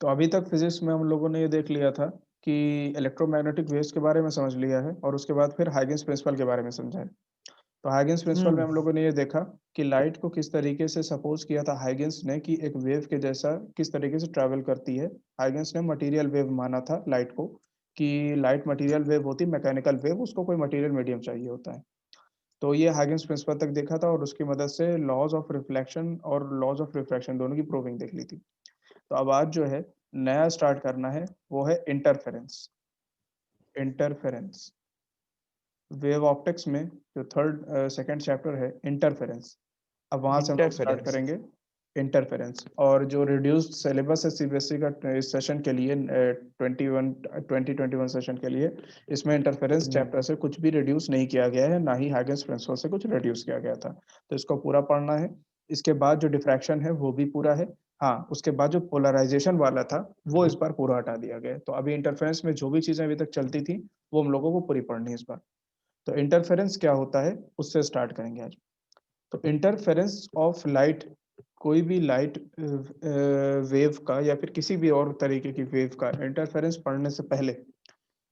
तो अभी तक फिजिक्स में हम लोगों ने ये देख लिया था कि इलेक्ट्रोमैग्नेटिक वेव्स के बारे में समझ लिया है और उसके बाद फिर हाइजेंस प्रिंसिपल के बारे में समझा है। तो हाइजेंस प्रिंसिपल में हुँ, हम लोगों ने ये देखा कि लाइट को किस तरीके से सपोज किया था हाइजेंस ने कि एक वेव के जैसा किस तरीके से ट्रैवल करती है। हाइजेंस ने मटेरियल वेव माना था लाइट को कि लाइट मटेरियल वेव होती है, मैकेनिकल वेव, उसको कोई मटेरियल मीडियम चाहिए होता है। तो ये हाइजेंस प्रिंसिपल तक देखा था और उसकी मदद से लॉज ऑफ रिफ्लेक्शन और लॉज ऑफ रिफ्रैक्शन दोनों की प्रूविंग देख ली थी। तो अब आज जो है नया स्टार्ट करना है वो है इंटरफेरेंस। इंटरफेरेंस वेव ऑप्टिक्स में जो सेकंड चैप्टर है इंटरफेरेंस। अब वहाँ से हम लोग स्टार्ट इंटरफेरेंस। करेंगे इंटरफेरेंस। और जो रिड्यूस्ड सिलेबस है सीबीएसई का इस सेशन के लिए 2021 सेशन के लिए, इसमें इंटरफेरेंस हुँ, चैप्टर से कुछ भी रिड्यूस नहीं किया गया है, ना ही हाइगेंस प्रिंसिपल से कुछ रिड्यूस किया गया था। तो इसको पूरा पढ़ना है। इसके बाद जो डिफ्रैक्शन है वो भी पूरा है। हाँ, उसके बाद जो पोलराइजेशन वाला था वो इस बार पूरा हटा दिया गया है। तो अभी इंटरफेरेंस में जो भी चीज़ें अभी तक चलती थी वो हम लोगों को पूरी पढ़नी है इस बार। तो इंटरफेरेंस क्या होता है उससे स्टार्ट करेंगे आज। तो इंटरफेरेंस ऑफ लाइट, कोई भी लाइट वेव का या फिर किसी भी और तरीके की वेव का इंटरफेरेंस पढ़ने से पहले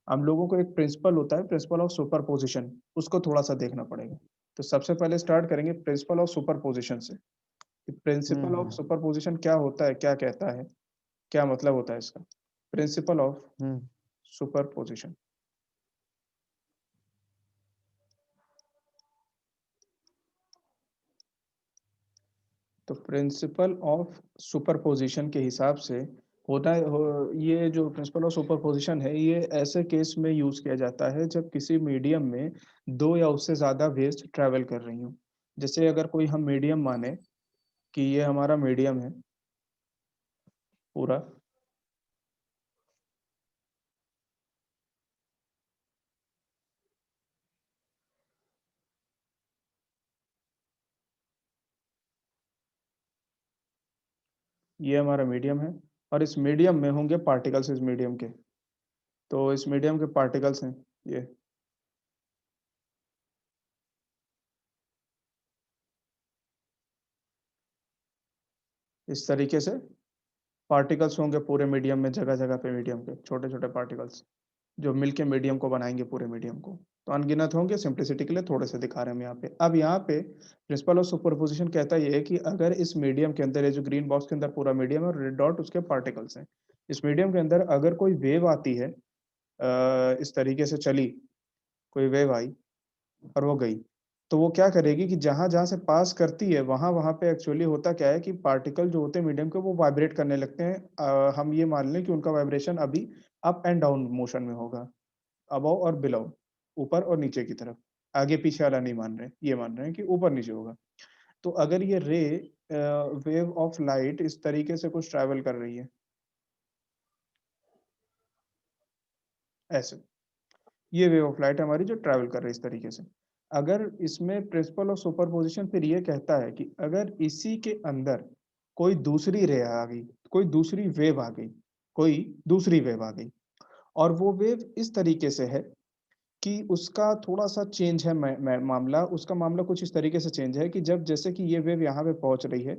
हम लोगों को एक प्रिंसिपल होता है, प्रिंसिपल ऑफ सुपरपोजिशन, उसको थोड़ा-सा देखना पड़ेगा। तो सबसे पहले स्टार्ट करेंगे प्रिंसिपल ऑफ सुपरपोजिशन से। हुँ, प्रिंसिपल ऑफ हुँ, सुपरपोजिशन क्या होता है, क्या कहता है, क्या मतलब होता है इसका? Principle of hmm. सुपरपोजिशन। तो प्रिंसिपल ऑफ सुपरपोजिशन के हिसाब से होता है ये जो प्रिंसिपल ऑफ सुपरपोजिशन है ये ऐसे केस में यूज किया जाता है जब किसी मीडियम में दो या उससे ज्यादा वेव्स ट्रैवल कर रही हूँ। जैसे अगर कोई हम मीडियम माने कि ये हमारा मीडियम है पूरा, ये हमारा मीडियम है और इस मीडियम में होंगे पार्टिकल्स इस मीडियम के। तो इस मीडियम के पार्टिकल्स हैं ये, इस तरीके से पार्टिकल्स होंगे पूरे मीडियम में, जगह-जगह पे मीडियम के छोटे-छोटे पार्टिकल्स, जो मिलके मीडियम को बनाएँगे पूरे मीडियम को। तो अनगिनत होंगे, सिम्प्लिसिटी के लिए थोड़े से दिखा रहे हैं हम यहाँ पे। अब यहाँ पे प्रिंसिपल ऑफ सुपरपोज़िशन कहता ये है कि अगर इस मीडियम के अंदर, ये जो ग्रीन बॉक्स के अंदर पूरा मीडियम है और रेड डॉट उसके पार्टिकल्स हैं। इस मीडियम के अंदर अगर कोई वेव आती है इस तरीके से चली, कोई वेव आई और वो गई। तो वो क्या करेगी कि जहाँ-जहाँ से पास करती है, वहाँ-वहाँ पे एक्चुअली होता क्या है कि पार्टिकल जो होते हैं मीडियम के वो वाइब्रेट करने लगते हैं। हम ये मान लें कि उनका वाइब्रेशन अभी अप एंड डाउन मोशन में होगा, अबव और बिलो, ऊपर और नीचे की तरफ। आगे-पीछे वाला नहीं मान रहे, ये मान रहे हैं कि ऊपर-नीचे होगा। तो अगर ये वेव ऑफ लाइट इस तरीके से कुछ ट्रैवल कर रही है, ऐसे। ये वेव ऑफ लाइट हमारी जो ट्रैवल कर रही है इस तरीके से। अगर इसमें प्रिंसिपल ऑफ सुपरपोज़िशन फिर ये कहता है कि अगर इसी के अंदर कोई दूसरी रे आ गई, कोई दूसरी वेव आ गई, कोई दूसरी वेव आ गई और वो वेव इस तरीके से है कि उसका थोड़ा-सा चेंज है मै मामला, उसका मामला कुछ इस तरीके से चेंज है कि जब जैसे कि ये वेव यहाँ पे पहुँच रही है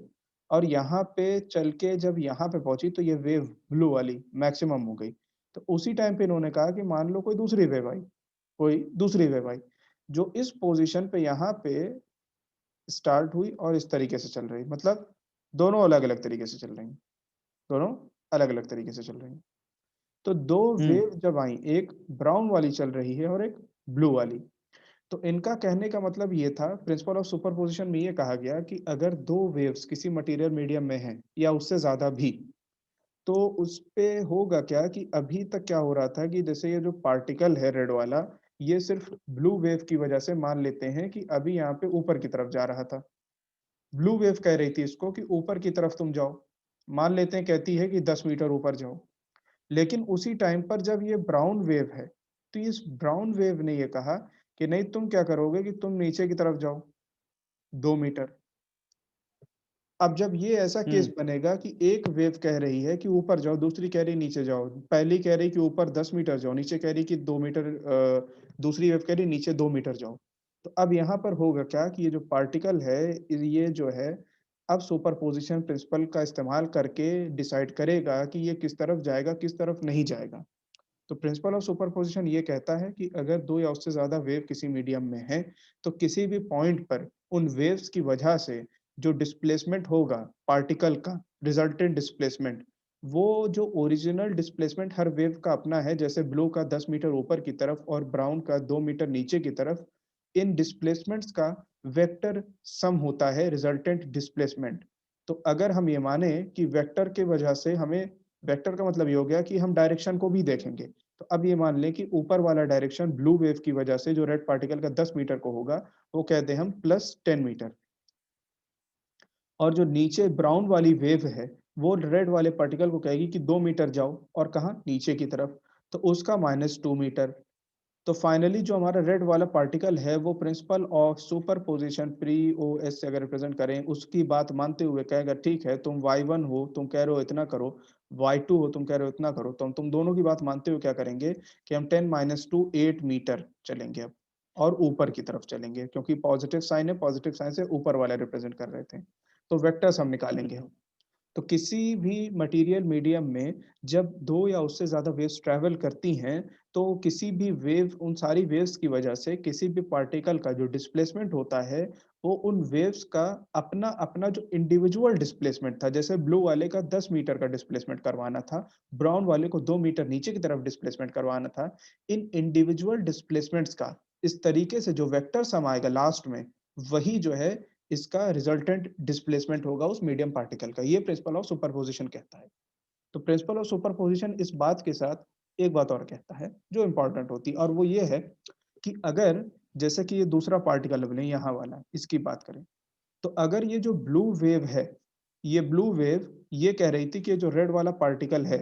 और यहाँ पे चल के जब यहाँ पे पहुँची तो ये वेव ब्लू वाली मैक्सिमम हो गई। तो उसी टाइम पे इन्होंने कहा कि मान लो कोई दूसरी वेव आई, जो इस पोज़ीशन पे यहाँ पे स्टार्ट हुई और इस तरीके से चल रही। मतलब दोनों अलग-अलग तरीके से चल रही हैं, दोनों अलग-अलग तरीके से चल रही हैं। तो 2 हुँ, वेव जब आईं, एक ब्राउन वाली चल रही है और एक ब्लू वाली। तो इनका कहने का मतलब ये था, प्रिंसिपल ऑफ सुपरपोज़िशन में ये कहा गया कि अगर 2 वेव्स किसी मटेरियल मीडियम में हैं या उससे ज़्यादा भी, तो उसपे होगा क्या कि अभी तक क्या हो रहा था कि जैसे ये जो पार्टिकल है रेड वाला, ये सिर्फ़ ब्लू वेव की वज़ह से मान लेते हैं कि अभी यहाँ पे ऊपर की तरफ जा रहा था। ब्लू वेव कह रही थी इसको कि ऊपर की तरफ तुम जाओ। मान लेते हैं कहती है कि 10 मीटर ऊपर जाओ। लेकिन उसी टाइम पर जब ये ब्राउन वेव है, तो इस ब्राउन वेव ने ये कहा कि नहीं, तुम क्या करोगे कि तुम नीचे की तरफ जाओ 2 मीटर। अब जब ये ऐसा केस हुँ, बनेगा कि एक वेव कह रही है कि ऊपर जाओ, दूसरी कह रही है नीचे जाओ। पहली कह रही कि ऊपर 10 मीटर जाओ, नीचे कह रही कि 2 मीटर, दूसरी वेव कह रही नीचे 2 मीटर जाओ। तो अब यहाँ पर होगा क्या कि ये जो पार्टिकल है, ये जो है अब सुपरपोज़िशन प्रिंसिपल का इस्तेमाल करके डिसाइड करेगा कि ये किस तरफ जाएगा, किस तरफ नहीं जाएगा। तो प्रिंसिपल ऑफ सुपरपोज़िशन ये कहता है कि अगर 2 या उससे ज़्यादा वेव किसी मीडियम में हैं, तो किसी भी पॉइंट पर उन वेव्स की वजह से जो डिस्प्लेसमेंट होगा पार्टिकल का, रिजल्टेंट डिस्प्लेसमेंट, वो जो ओरिजिनल डिस्प्लेसमेंट हर वेव का अपना है, जैसे ब्लू का 10 मीटर ऊपर की तरफ और ब्राउन का 2 मीटर नीचे की तरफ, इन डिस्प्लेसमेंट्स का वेक्टर सम होता है रिजल्टेंट डिस्प्लेसमेंट। तो अगर हम ये माने कि वेक्टर के वजह से हमें वेक्टर का मतलब ये हो गया कि हम डायरेक्शन को भी देखेंगे। तो अब ये मान लें कि ऊपर वाला डायरेक्शन ब्लू वेव की वजह से जो रेड पार्टिकल का 10 मीटर को होगा, वो कहते हैं हम +10 मीटर। और जो नीचे ब्राउन वाली वेव है, वो रेड वाले पार्टिकल को कहेगी कि 2 मीटर जाओ और कहाँ? नीचे की तरफ, तो उसका -2 मीटर। तो फाइनली जो हमारा रेड वाला पार्टिकल है, वो principle of superposition pre OS से अगर रिप्रेज़ेंट करें, उसकी बात मानते हुए कहेगा ठीक है, तुम y1 हो, तुम कह रहे हो इतना करो, y2 हो, तुम कह रहे हो इतना करो, तो हम तुम दोनों की बात मानते हुए क्या करेंगे कि हम 10-2 8 मीटर चलेंगे अब और ऊपर की तरफ चलेंगे क्योंकि पॉज़िटिव साइन है, पॉज़िटिव साइन से ऊपर वाला रिप्रेज़ेंट कर रहे थे। तो वेक्टर्स हम निकालेंगे हम। तो किसी भी मटेरियल मीडियम में जब 2 या उससे ज़्यादा वेव्स ट्रैवल करती हैं, तो किसी भी वेव उन सारी वेव्स की वजह से किसी भी पार्टिकल का जो डिस्प्लेसमेंट होता है, वो उन वेव्स का अपना-अपना जो इंडिविजुअल डिस्प्लेसमेंट था, जैसे ब्लू वाले का 10 मीटर का डिस्प्लेसमेंट करवाना था, ब्राउन वाले को 2 मीटर नीचे की तरफ डिस्प्लेसमेंट करवाना था। इन इंडिविजुअल डिस्प्लेसमेंट्स का इस तरीके से जो वेक्टर सम आएगा लास्ट में, वही जो है इसका रिजल्टेंट डिस्प्लेसमेंट होगा उस मीडियम पार्टिकल का। ये प्रिंसिपल ऑफ सुपरपोज़िशन कहता है। तो प्रिंसिपल ऑफ सुपरपोज़िशन इस बात के साथ एक बात और कहता है, जो इम्पोर्टेंट होती है और वो ये है कि अगर जैसे कि ये दूसरा पार्टिकल अब लें यहाँ वाला, इसकी बात करें, तो अगर ये जो ब्लू वेव है, ये ब्लू वेव ये कह रही थी कि ये जो रेड वाला पार्टिकल है,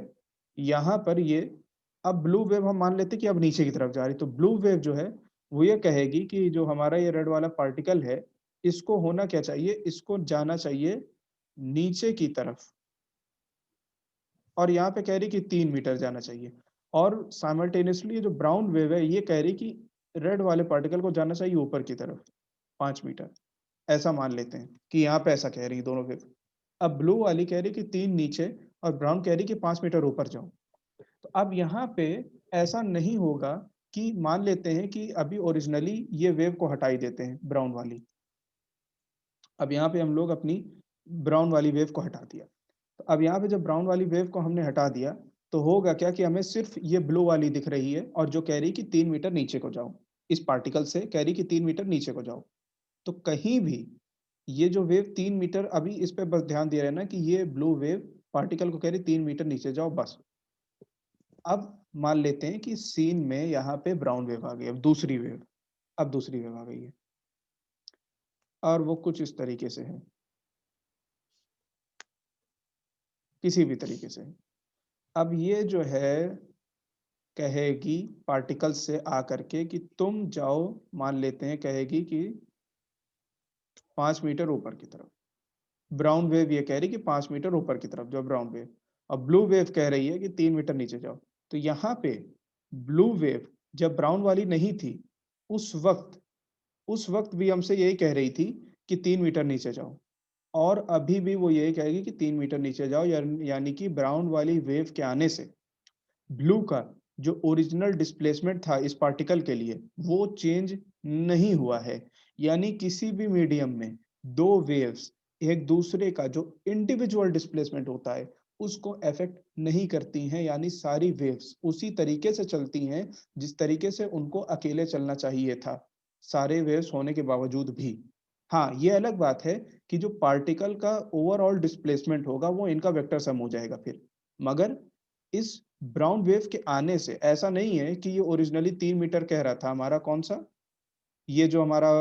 यहाँ पर ये अब ब्लू वेव हम मान लेते हैं कि अब नीचे की तरफ जा रही है। तो ब्लू वेव जो है, वो ये कहेगी कि जो हमारा ये रेड वाला पार्टिकल है, इसको होना क्या चाहिए? इसको जाना चाहिए नीचे की तरफ और यहाँ पे कह रही कि 3 मीटर जाना चाहिए और साइमल्टेनियसली ये जो ब्राउन वेव है, ये कह रही कि रेड वाले पार्टिकल को जाना चाहिए ऊपर की तरफ, 5 मीटर। ऐसा मान लेते हैं कि यहाँ पे ऐसा कह रही है दोनों वेव। अब ब्लू वाली कह रही है कि 3 नीचे और ब्राउन कह रही है कि 5 मीटर ऊपर जाओ। तो अब यहाँ पे ऐसा नहीं होगा कि मान लेते हैं कि अभी ओरिजिनली ये वेव को हटा ही देते हैं, ब्राउन वाली। अब यहाँ पे हम लोग अपनी ब्राउन वाली वेव को हटा दिया। तो अब यहाँ पे जब ब्राउन वाली वेव को हमने हटा दिया, तो होगा क्या कि हमें सिर्फ़ ये ब्लू वाली दिख रही है और जो कह रही है कि 3 मीटर नीचे को जाओ। इस पार्टिकल से कह रही है कि 3 मीटर नीचे को जाओ। तो कहीं भी ये जो वेव 3 मीटर अभी इस पे बस ध्यान दिया रहना कि ये ब्लू वेव पार्टिकल को कह रही है 3 मीटर नीचे जाओ बस। अब मान लेते हैं कि सीन में यहाँ पे ब्राउन वेव आ गई, अब दूसरी वेव आ गई है और वो कुछ इस तरीके से है, किसी भी तरीके से। अब ये जो है कहेगी पार्टिकल से आकर के कि तुम जाओ, मान लेते हैं कहेगी कि 5 मीटर ऊपर की तरफ। ब्राउन वेव ये कह रही कि 5 मीटर ऊपर की तरफ जाओ ब्राउन वेव। अब ब्लू वेव कह रही है कि 3 मीटर नीचे जाओ। तो यहाँ पे ब्लू वेव जब ब्राउन वाली नहीं थी, उस वक़्त उस वक़्त भी हमसे यही कह रही थी कि 3 मीटर नीचे जाओ और अभी भी वो यही कहेगी कि 3 मीटर नीचे जाओ यानी कि ब्राउन वाली वेव के आने से ब्लू का जो ओरिजिनल डिस्प्लेसमेंट था इस पार्टिकल के लिए, वो चेंज नहीं हुआ है। यानी किसी भी मीडियम में 2 वेव्स एक दूसरे का जो इंडिविजुअल डिस्प्लेसमेंट होता है, उसको अफ़ेक्ट नहीं करती हैं, यानी सारी वेव्स उसी तरीके से चलती हैं, जिस तरीके से उनको अकेले चलना चाहिए था, सारे वेव्स होने के बावजूद भी। हाँ, ये अलग बात है कि जो पार्टिकल का ओवरऑल डिस्प्लेसमेंट होगा, वो इनका वेक्टर सम हो जाएगा फिर। मगर इस ब्राउन वेव के आने से ऐसा नहीं है कि ये ओरिजिनली 3 मीटर कह रहा था हमारा कौन-सा? ये जो हमारा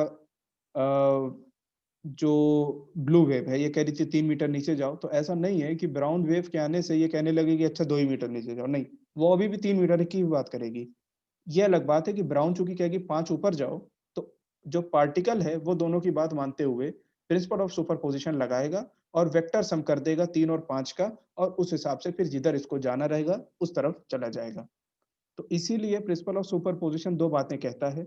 जो ब्लू वेव है, ये कह रही थी 3 मीटर नीचे जाओ, तो ऐसा नहीं है कि ब्राउन वेव के आने से ये कहने लगे कि अच्छा 2 ही मीटर नीचे जाओ, नहीं, वो अभी भी 3 मीटर की ही बात करेगी। ये अलग बात है कि ब्राउन चूँकि कहेगी 5 ऊपर जाओ, तो जो पार्टिकल है वो दोनों की बात मानते हुए प्रिंसिपल ऑफ सुपरपोज़िशन लगाएगा और वेक्टर सम कर देगा 3 और 5 का और उस हिसाब से फिर जिधर इसको जाना रहेगा, उस तरफ चला जाएगा। तो इसीलिए प्रिंसिपल ऑफ सुपरपोज़िशन 2 बातें कहता है।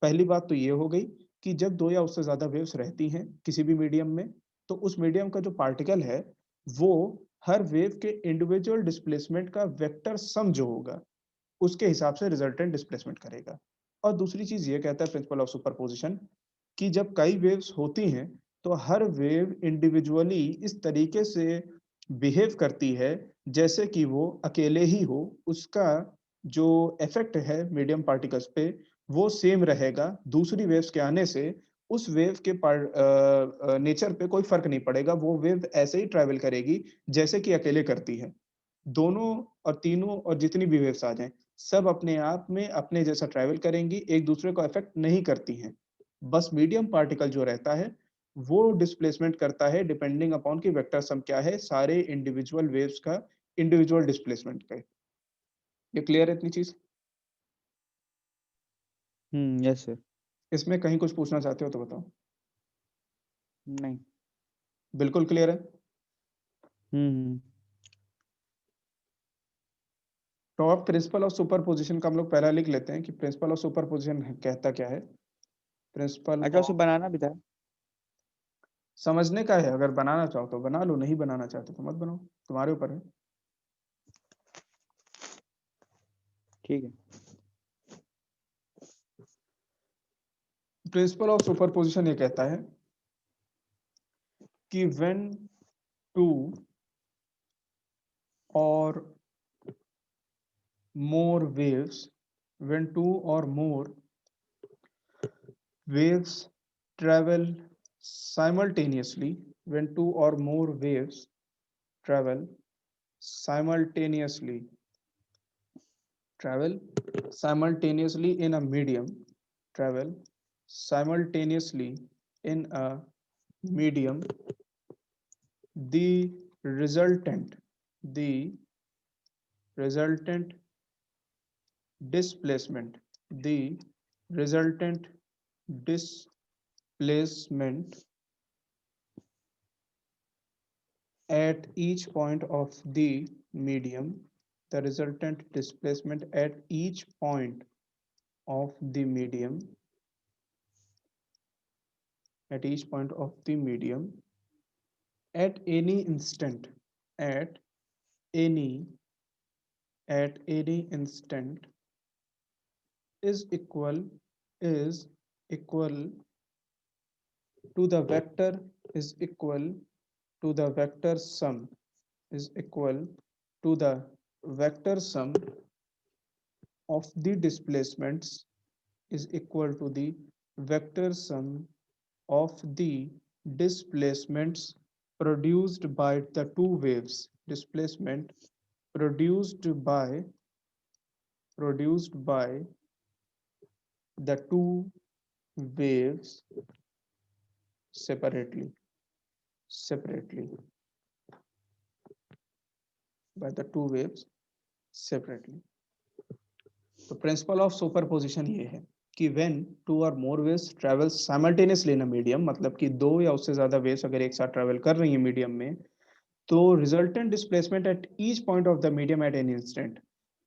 पहली बात तो ये हो गई कि जब 2 या उससे ज़्यादा वेव्स रहती हैं किसी भी मीडियम में, तो उस मीडियम का जो पार्टिकल है वो हर वेव के इंडिविजुअल डिस्प्लेसमेंट का वेक्टर सम जो होगा उसके हिसाब से रिजल्टेंट डिस्प्लेसमेंट करेगा। और दूसरी चीज ये कहता है प्रिंसिपल ऑफ सुपरपोजिशन कि जब कई वेव्स होती हैं तो हर वेव इंडिविजुअली इस तरीके से बिहेव करती है जैसे कि वो अकेले ही हो, उसका जो इफेक्ट है मीडियम पार्टिकल्स पे वो सेम रहेगा। दूसरी वेव्स के आने से उस वेव के नेचर पे कोई फर्क नहीं पड़ेगा, वो वेव ऐसे ही ट्रैवल करेगी जैसे कि अकेले करती है। दोनों और तीनों और जितनी भी वेव्स आ जाएं सब अपने आप में अपने जैसा ट्रैवल करेंगी, एक दूसरे को अफेक्ट नहीं करती हैं। बस मीडियम पार्टिकल जो रहता है वो डिस्प्लेसमेंट करता है डिपेंडिंग अपॉन की वेक्टर सम क्या है सारे इंडिविजुअल वेव्स का इंडिविजुअल डिस्प्लेसमेंट का। ये क्लियर है इतनी चीज? Yes sir. इसमें कहीं कुछ पूछना चाहते हो तो बताओ। नहीं। बिल्कुल क्लियर है? हम्म। तो अब प्रिंसिपल ऑफ सुपरपोजिशन का हम लोग पहला लिख लेते हैं कि प्रिंसिपल ऑफ सुपरपोजिशन कहता क्या है। प्रिंसिपल अच्छा, उसे ऑफ, बनाना भी था। समझने का है, अगर बनाना चाहो तो बना लो, नहीं बनाना चाहते तो मत बनाओ, तुम्हारे ऊपर है। ठीक है। प्रिंसिपल ऑफ सुपरपोजिशन ये कहता है कि व्हेन टू और more waves, when two or more waves travel simultaneously, when two or more waves travel simultaneously, travel simultaneously in a medium, travel simultaneously in a medium, the resultant, the resultant displacement, the resultant displacement at each point of the medium, the resultant displacement at each point of the medium, at each point of the medium, at any instant, at any, at any instant is equal, is equal to the vector, is equal to the vector sum, is equal to the vector sum of the displacements, is equal to the vector sum of the displacements produced by the two waves, displacement produced by the two waves separately, separately, by the two waves separately. तो principle of superposition ये है कि when two or more waves travel simultaneously in a medium, मतलब कि दो या उससे ज्यादा वेव्स अगर एक साथ ट्रैवल कर रही हैं मीडियम में, तो resultant displacement at each point of the medium at any instant,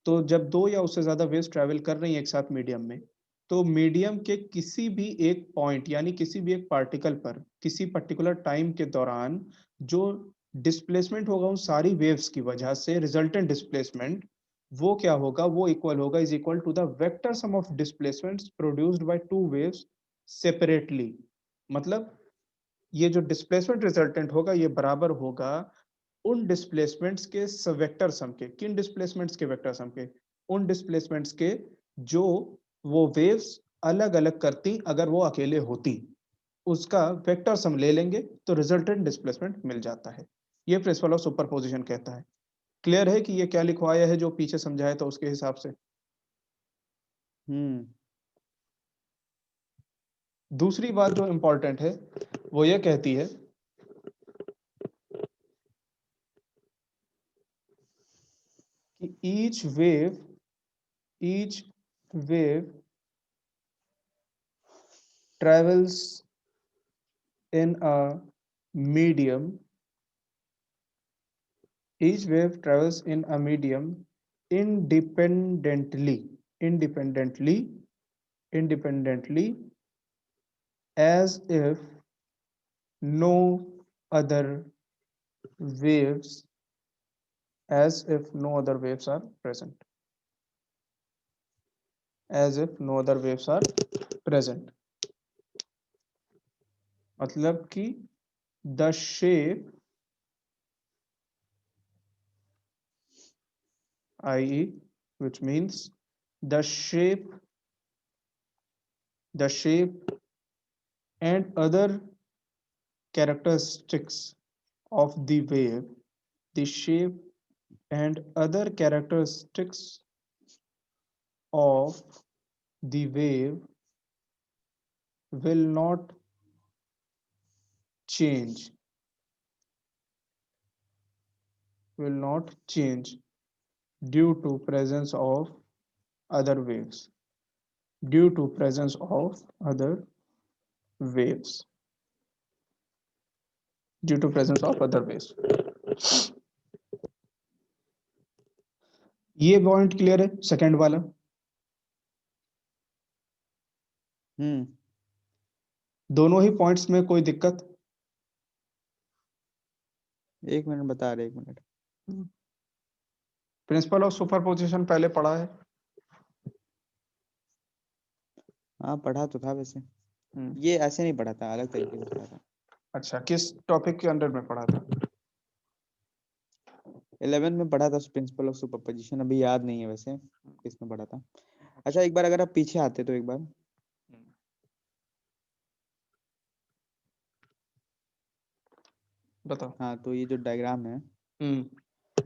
तो जब दो या उससे ज्यादा वेव्स ट्रैवल कर रही हैं एक साथ मीडियम में, तो मीडियम के किसी भी एक पॉइंट यानी किसी भी एक पार्टिकल पर किसी पर्टिकुलर टाइम के दौरान जो डिस्प्लेसमेंट होगा उन सारी वेव्स की वजह से, रिजल्टेंट डिस्प्लेसमेंट वो क्या होगा, वो इक्वल होगा, is equal to the vector sum of displacements produced by two waves separately. मतलब ये जो डिस्प्लेसमेंट रिजल्टेंट होगा ये बराबर होगा उन डिस्प्लेसमेंट्स के वेक्टर सम के। किन डिस्प्लेसमेंट्स के वेक्टर सम के? उन डिस्प्लेसमेंट्स के जो वो वेव्स अलग अलग करती अगर वो अकेले होती, उसका वेक्टर सम ले लेंगे तो रिजल्टेंट डिस्प्लेसमेंट मिल जाता है। ये प्रिंसिपल ऑफ सुपरपोजिशन कहता है। क्लियर है कि ये क्या लिखवाया है जो पीछे समझाया था उसके हिसाब से? हम्म। दूसरी बात जो इंपॉर्टेंट है वो ये कहती है कि each wave travels in a medium, each wave travels in a medium independently, independently, independently, as if no other waves as if no other waves are present. As if no other waves are present. मतलब कि the shape i.e. which means the shape and other characteristics of the wave, the shape and other characteristics of the wave will not change due to presence of other waves due to presence of other waves due to presence of other waves. ये point clear है second वाला? दोनों ही points में कोई दिक्कत? एक minute बता रहे, एक मिनट। प्रिंसिपल ऑफ सुपरपोजिशन पहले पढ़ा है? हाँ पढ़ा तो था वैसे। ये ऐसे नहीं पढ़ा था, अलग तरीके से पढ़ा था। अच्छा, किस टॉपिक के अंडर में पढ़ा था? 11th में पढ़ा था प्रिंसिपल ऑफ सुपरपोजिशन, अभी याद नहीं है वैसे किसमें पढ़ा था। अच्छा एक बार अगर आप पीछे आते तो एक बार। बताओ। हाँ तो ये जो डायग्राम है,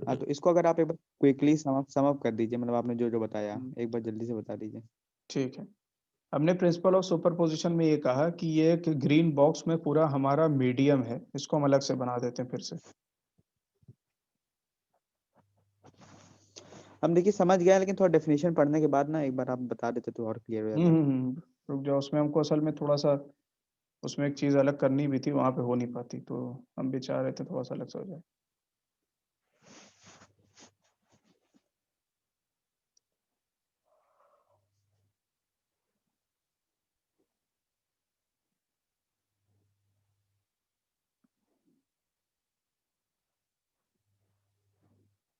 हाँ तो इसको अगर आप एक बार क्विकली सम अप कर दीजिए, मतलब आपने जो जो बताया एक बार जल्दी से बता दीजिए। ठीक है। हमने प्रिंसिपल ऑफ सुपरपोजिशन में ये कहा कि ये एक ग्रीन बॉक्स में पूरा हमारा मीडियम है, इसको हम अलग से बना देते हैं फिर से। हम देखिए समझ गया, लेकिन थोड़ा डेफिनेशन पढ़ने के बाद ना एक बार आप बता देते तो और क्लियर हो जाता। रुक जाओ, उसमें हमको असल में थोड़ा सा उसमें एक चीज अलग करनी भी थी, वहां पे हो नहीं पाती, तो हम भी चाह रहे थे थोड़ा सा अलग से हो जाए।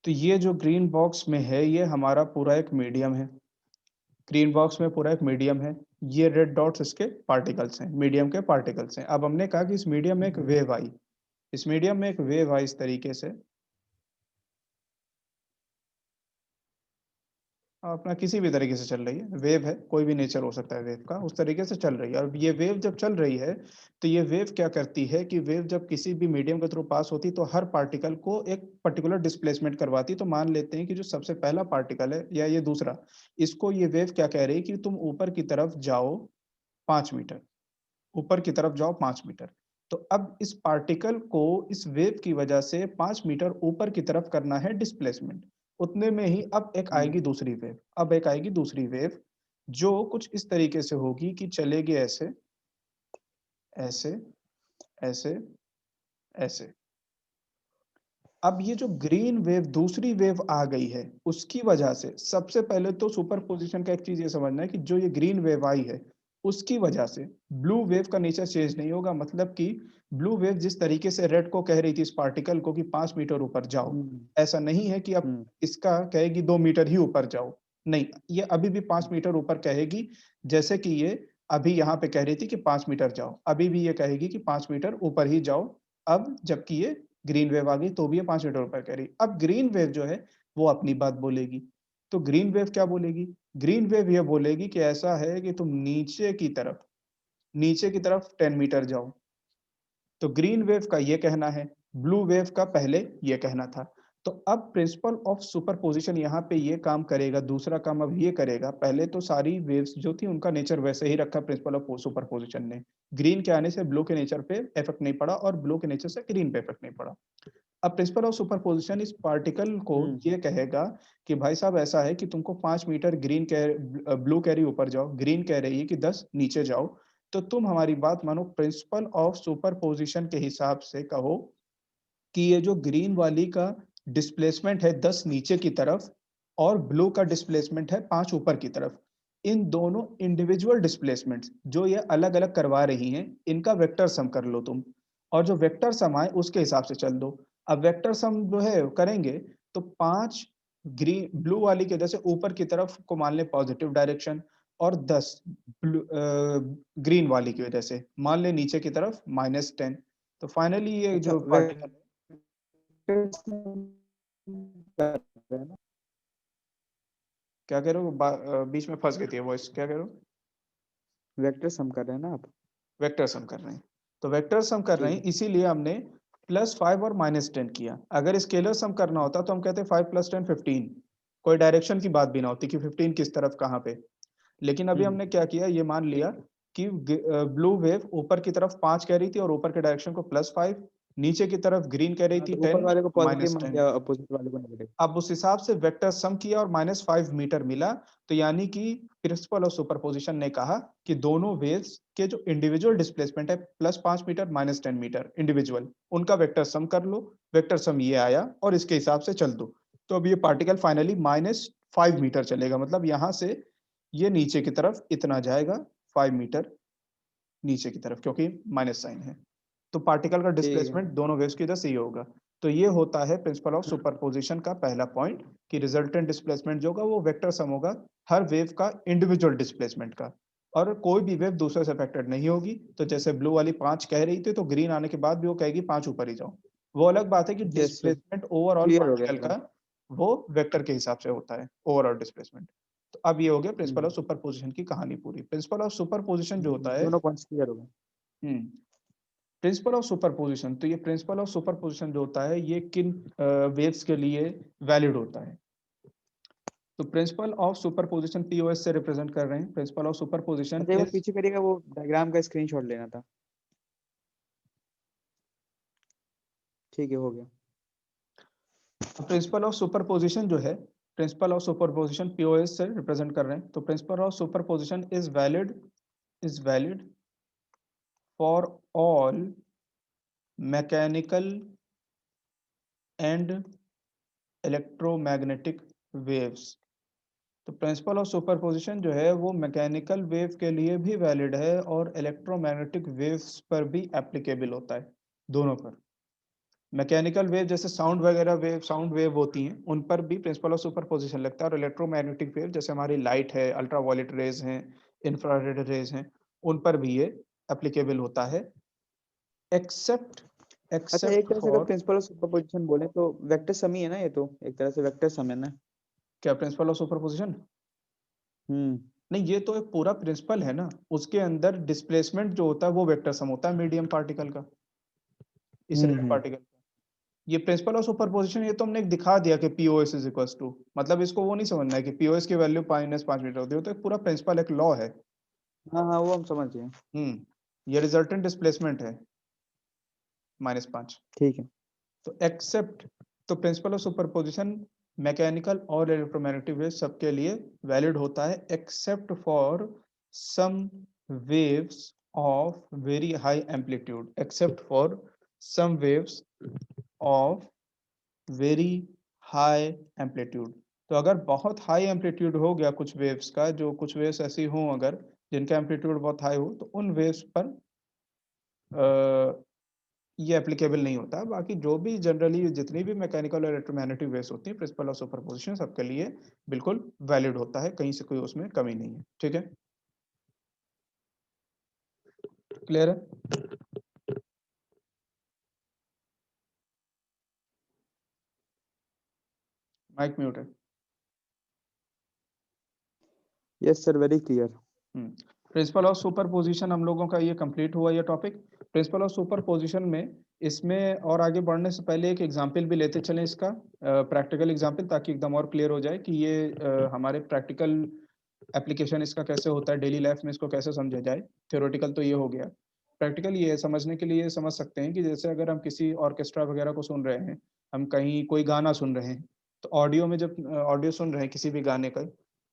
तो ये जो ग्रीन बॉक्स में है ये हमारा पूरा एक मीडियम है। ग्रीन बॉक्स में पूरा एक मीडियम है। ये रेड डॉट्स इसके पार्टिकल्स हैं, मीडियम के पार्टिकल्स हैं। अब हमने कहा कि इस मीडियम में एक वेव आई, इस मीडियम में एक वेव आई इस तरीके से, अपना किसी भी तरीके से चल रही है, वेव है, कोई भी नेचर हो सकता है वेव का, उस तरीके से चल रही है। और ये वेव जब चल रही है तो ये वेव क्या करती है कि वेव जब किसी भी मीडियम के थ्रू पास होती तो हर पार्टिकल को एक पर्टिकुलर डिस्प्लेसमेंट करवाती। तो मान लेते हैं कि जो सबसे पहला पार्टिकल है या ये दूसरा, इसको ये वेव क्या कह रही है कि तुम ऊपर की तरफ जाओ 5 मीटर, ऊपर की तरफ जाओ 5 मीटर। तो अब इस पार्टिकल को इस वेव की वजह से 5 मीटर ऊपर की तरफ करना है डिस्प्लेसमेंट। उतने में ही अब एक आएगी दूसरी वेव, अब एक आएगी दूसरी वेव जो कुछ इस तरीके से होगी कि चलेगी ऐसे ऐसे ऐसे ऐसे। अब ये जो ग्रीन वेव दूसरी वेव आ गई है उसकी वजह से सबसे पहले तो सुपरपोजिशन का एक चीज ये समझना है कि जो ये ग्रीन वेव आई है उसकी वजह से ब्लू वेव का नेचर चेंज नहीं होगा। मतलब कि ब्लू वेव जिस तरीके से रेड को कह रही थी इस पार्टिकल को कि 5 मीटर ऊपर जाओ, ऐसा नहीं है कि अब इसका कहेगी 2 मीटर ही ऊपर जाओ, नहीं, ये अभी भी 5 मीटर ऊपर कहेगी। जैसे कि ये अभी यहाँ पे कह रही थी कि 5 मीटर जाओ, अभी भी ये कहेगी कि 5 मीटर ऊपर ही जाओ। अब जबकि ये ग्रीन वेव आ गई तो भी ये 5 मीटर ऊपर कह रही। अब ग्रीन वेव जो है वो अपनी बात बोलेगी। तो ग्रीन वेव क्या बोलेगी? ग्रीन वेव ये बोलेगी कि ऐसा है कि तुम नीचे की तरफ 10 मीटर जाओ। तो ग्रीन वेव का ये कहना है, ब्लू वेव का पहले ये कहना था। तो अब प्रिंसिपल ऑफ सुपरपोजिशन यहाँ पे ये काम करेगा, दूसरा काम अब ये करेगा। पहले तो सारी वेव्स जो थी उनका नेचर वैसे ही रखा प्रिंसिपल ऑफ सुपरपोजिशन ने, ग्रीन के आने से ब्लू के नेचर पे इफेक्ट नहीं पड़ा और ब्लू के नेचर से ग्रीन पे इफेक्ट नहीं पड़ा। अब प्रिंसिपल ऑफ सुपरपोजिशन इस पार्टिकल को ये कहेगा कि भाई साहब ऐसा है कि तुमको 5 मीटर ब्लू कह रही ऊपर जाओ, ग्रीन कह रही है कि 10 नीचे जाओ। तो तुम हमारी बात मानो, प्रिंसिपल ऑफ सुपरपोजिशन के हिसाब से कहो कि ये जो ग्रीन वाली का डिस्प्लेसमेंट है 10 नीचे की तरफ और ब्लू का डिस्प्लेसमेंट है 5 ऊपर की तरफ, इन दोनों इंडिविजुअल डिस्प्लेसमेंट्स जो ये अलग अलग करवा रही हैं इनका वेक्टर सम कर लो तुम। और जो वेक्टर सम आए उसके हिसाब से चल दो। अब वेक्टर सम जो है करेंगे तो 5 ग्रीन ब्लू वाली की वजह से ऊपर की तरफ को मान ले पॉजिटिव डायरेक्शन, और 10 ग्रीन वाली की वजह से मान ले नीचे की तरफ -10। तो फाइनली ये अच्छा जो पार्टिकल क्या कह रहे हो? बीच में फंस गई थी वॉइस, क्या कह रहे हो? वेक्टर सम कर रहे हैं ना आप? वेक्टर सम कर रहे हैं। तो वेक्टर सम कर रहे ठीक हैं, है। इसीलिए हमने +5 और -10 किया। अगर स्केलर सम करना होता तो हम कहते 5 + 10 15, कोई डायरेक्शन की बात भी ना होती कि 15 किस तरफ कहाँ पे। लेकिन अभी हमने क्या किया, ये मान लिया कि ब्लू वेव ऊपर की तरफ 5 कह रही थी और ऊपर के डायरेक्शन को +5, नीचे की तरफ ग्रीन कह रही हाँ, थी तो ऊपर 10, वाले को पॉजिटिव मान -10। दिया, अपोजिट वाले को नेगेटिव। अब उस हिसाब से वेक्टर सम किया और -5 मीटर मिला। तो यानी कि प्रिंसिपल ऑफ सुपरपोजिशन ने कहा कि दोनों वेव्स के जो इंडिविजुअल डिस्प्लेसमेंट है +5 मीटर -10 मीटर इंडिविजुअल, उनका वेक्टर सम कर लो। वेक्टर सम ये आया और इसके हिसाब से चल दो। तो अब ये पार्टिकल फाइनली -5 मीटर चलेगा, मतलब यहाँ से ये नीचे की तरफ इतना जाएगा 5 मीटर नीचे की तरफ, क्योंकि माइनस साइन है। तो पार्टिकल का ठीक है। डिस्प्लेसमेंट दोनों वेव्स की वजह से ये होगा। तो ये होता है प्रिंसिपल ऑफ सुपरपोजिशन का पहला पॉइंट, कि रिजल्टेंट डिस्प्लेसमेंट जो होगा वो वेक्टर सम होगा हर वेव का इंडिविजुअल डिस्प्लेसमेंट का, और कोई भी वेव दूसरे से अफेक्टेड नहीं होगी। तो जैसे ब्लू वाली 5 कह रही थी, तो ग्रीन आने के बाद भी वो कहेगी 5 ऊपर ही जाओ। वो अलग बात है कि yes sir, displacement overall clear हो गया पार्टिकल एकदम। का वो वेक्टर के हिसाब से होता है, ओवरऑल डिस्प्लेसमेंट। तो अब ये हो गया प्रिंसिपल ऑफ सुपरपोजिशन की कहानी पूरी। प्रिंसिपल ऑफ सुपरपोजिशन जो होता है, दोनों पॉइंट्स क्लियर हो गए। प्रिंसिपल ऑफ सुपरपोजिशन, तो ये प्रिंसिपल ऑफ सुपरपोजिशन जो होता है ये किन वेव्स के लिए वैलिड होता है? तो प्रिंसिपल ऑफ सुपरपोजिशन पीओएस से रिप्रेजेंट कर रहे हैं। प्रिंसिपल ऑफ सुपरपोजिशन अच्छा एक बार इज, पीछे करिएगा, वो डायग्राम का स्क्रीनशॉट लेना था। ठीक है, हो गया। प्रिंसिपल ऑफ सुपरपोजिशन जो है, प्रिंसिपल ऑफ सुपरपोजिशन पीओएस से रिप्रेजेंट कर रहे हैं। तो principle of superposition is valid for all mechanical and electromagnetic waves. तो प्रिंसिपल ऑफ सुपरपोजिशन जो है वो मैकेनिकल वेव के लिए भी वैलिड है और इलेक्ट्रोमैग्नेटिक वेव्स पर भी एप्लीकेबल होता है, दोनों पर। मैकेनिकल वेव जैसे साउंड वेव होती हैं, उन पर भी प्रिंसिपल ऑफ सुपरपोजिशन लगता है, और इलेक्ट्रोमैग्नेटिक वेव जैसे हमारी लाइट है, अल्ट्रावायलेट रेज हैं, इंफ्रारेड रेज हैं, उन पर भी ये एप्लीकेबल होता है, एक्सेप्ट अच्छा एक एक्सेप्ट तरह से अगर फॉर। प्रिंसिपल ऑफ सुपरपोजिशन बोले तो वेक्टर सम ही है ना, ये तो एक तरह से वेक्टर सम है ना। क्या प्रिंसिपल ऑफ सुपरपोजिशन? हम्म। नहीं, ये तो एक पूरा प्रिंसिपल है ना, उसके अंदर डिस्प्लेसमेंट जो होता है वो वेक्टर सम होता है मीडियम पार्टिकल का, इस रेड हम्म। पार्टिकल का। ये प्रिंसिपल ऑफ सुपरपोजिशन, ये तो हमने एक दिखा दिया कि पीओएस इज इक्वल टू, मतलब इसको वो नहीं समझना है कि पीओएस की वैल्यू -5 मीटर होती है, तो एक पूरा प्रिंसिपल एक लॉ है। हाँ हाँ, वो हम समझ गए। ये रिजल्टेंट डिस्प्लेसमेंट है -5। ठीक है। तो एक्सेप्ट, तो प्रिंसिपल ऑफ सुपरपोजिशन मैकेनिकल और इलेक्ट्रोमैग्नेटिक वेव सबके लिए वैलिड होता है, except for some waves of very high amplitude, except for some waves of very high amplitude. तो अगर बहुत हाई एम्पलीट्यूड हो गया कुछ वेव्स का, जो कुछ वेव्स ऐसी हों अगर जिनका एम्पलीट्यूड बहुत हाई हो, तो उन वेव्स पर ये एप्लीकेबल नहीं होता। बाकी जो भी जनरली जितनी भी मैकेनिकल और इलेक्ट्रोमैग्नेटिक वेव्स होती हैं, प्रिंसिपल ऑफ सुपरपोजिशन सबके लिए बिल्कुल वैलिड होता है, कहीं से कोई उसमें कमी नहीं है। ठीक है, क्लियर है? माइक म्यूट है। Yes sir, very clear. Principal of superposition हम लोगों का ये कंप्लीट हुआ ये टॉपिक। प्रिंसिपल ऑफ सुपरपोजिशन में इसमें और आगे बढ़ने से पहले एक एग्जांपल भी लेते चलें इसका, प्रैक्टिकल एग्जांपल, ताकि एकदम और क्लियर हो जाए कि ये हमारे प्रैक्टिकल एप्लीकेशन इसका कैसे होता है, डेली लाइफ में इसको कैसे समझा जाए। थ्योरेटिकल तो ये हो गया, प्रैक्टिकल ये समझने के लिए समझ सकते हैं कि जैसे अगर हम किसी ऑर्केस्ट्रा वगैरह को सुन रहे हैं, हम कहीं कोई गाना सुन रहे हैं, तो ऑडियो में जब ऑडियो सुन रहे हैं किसी भी गाने का,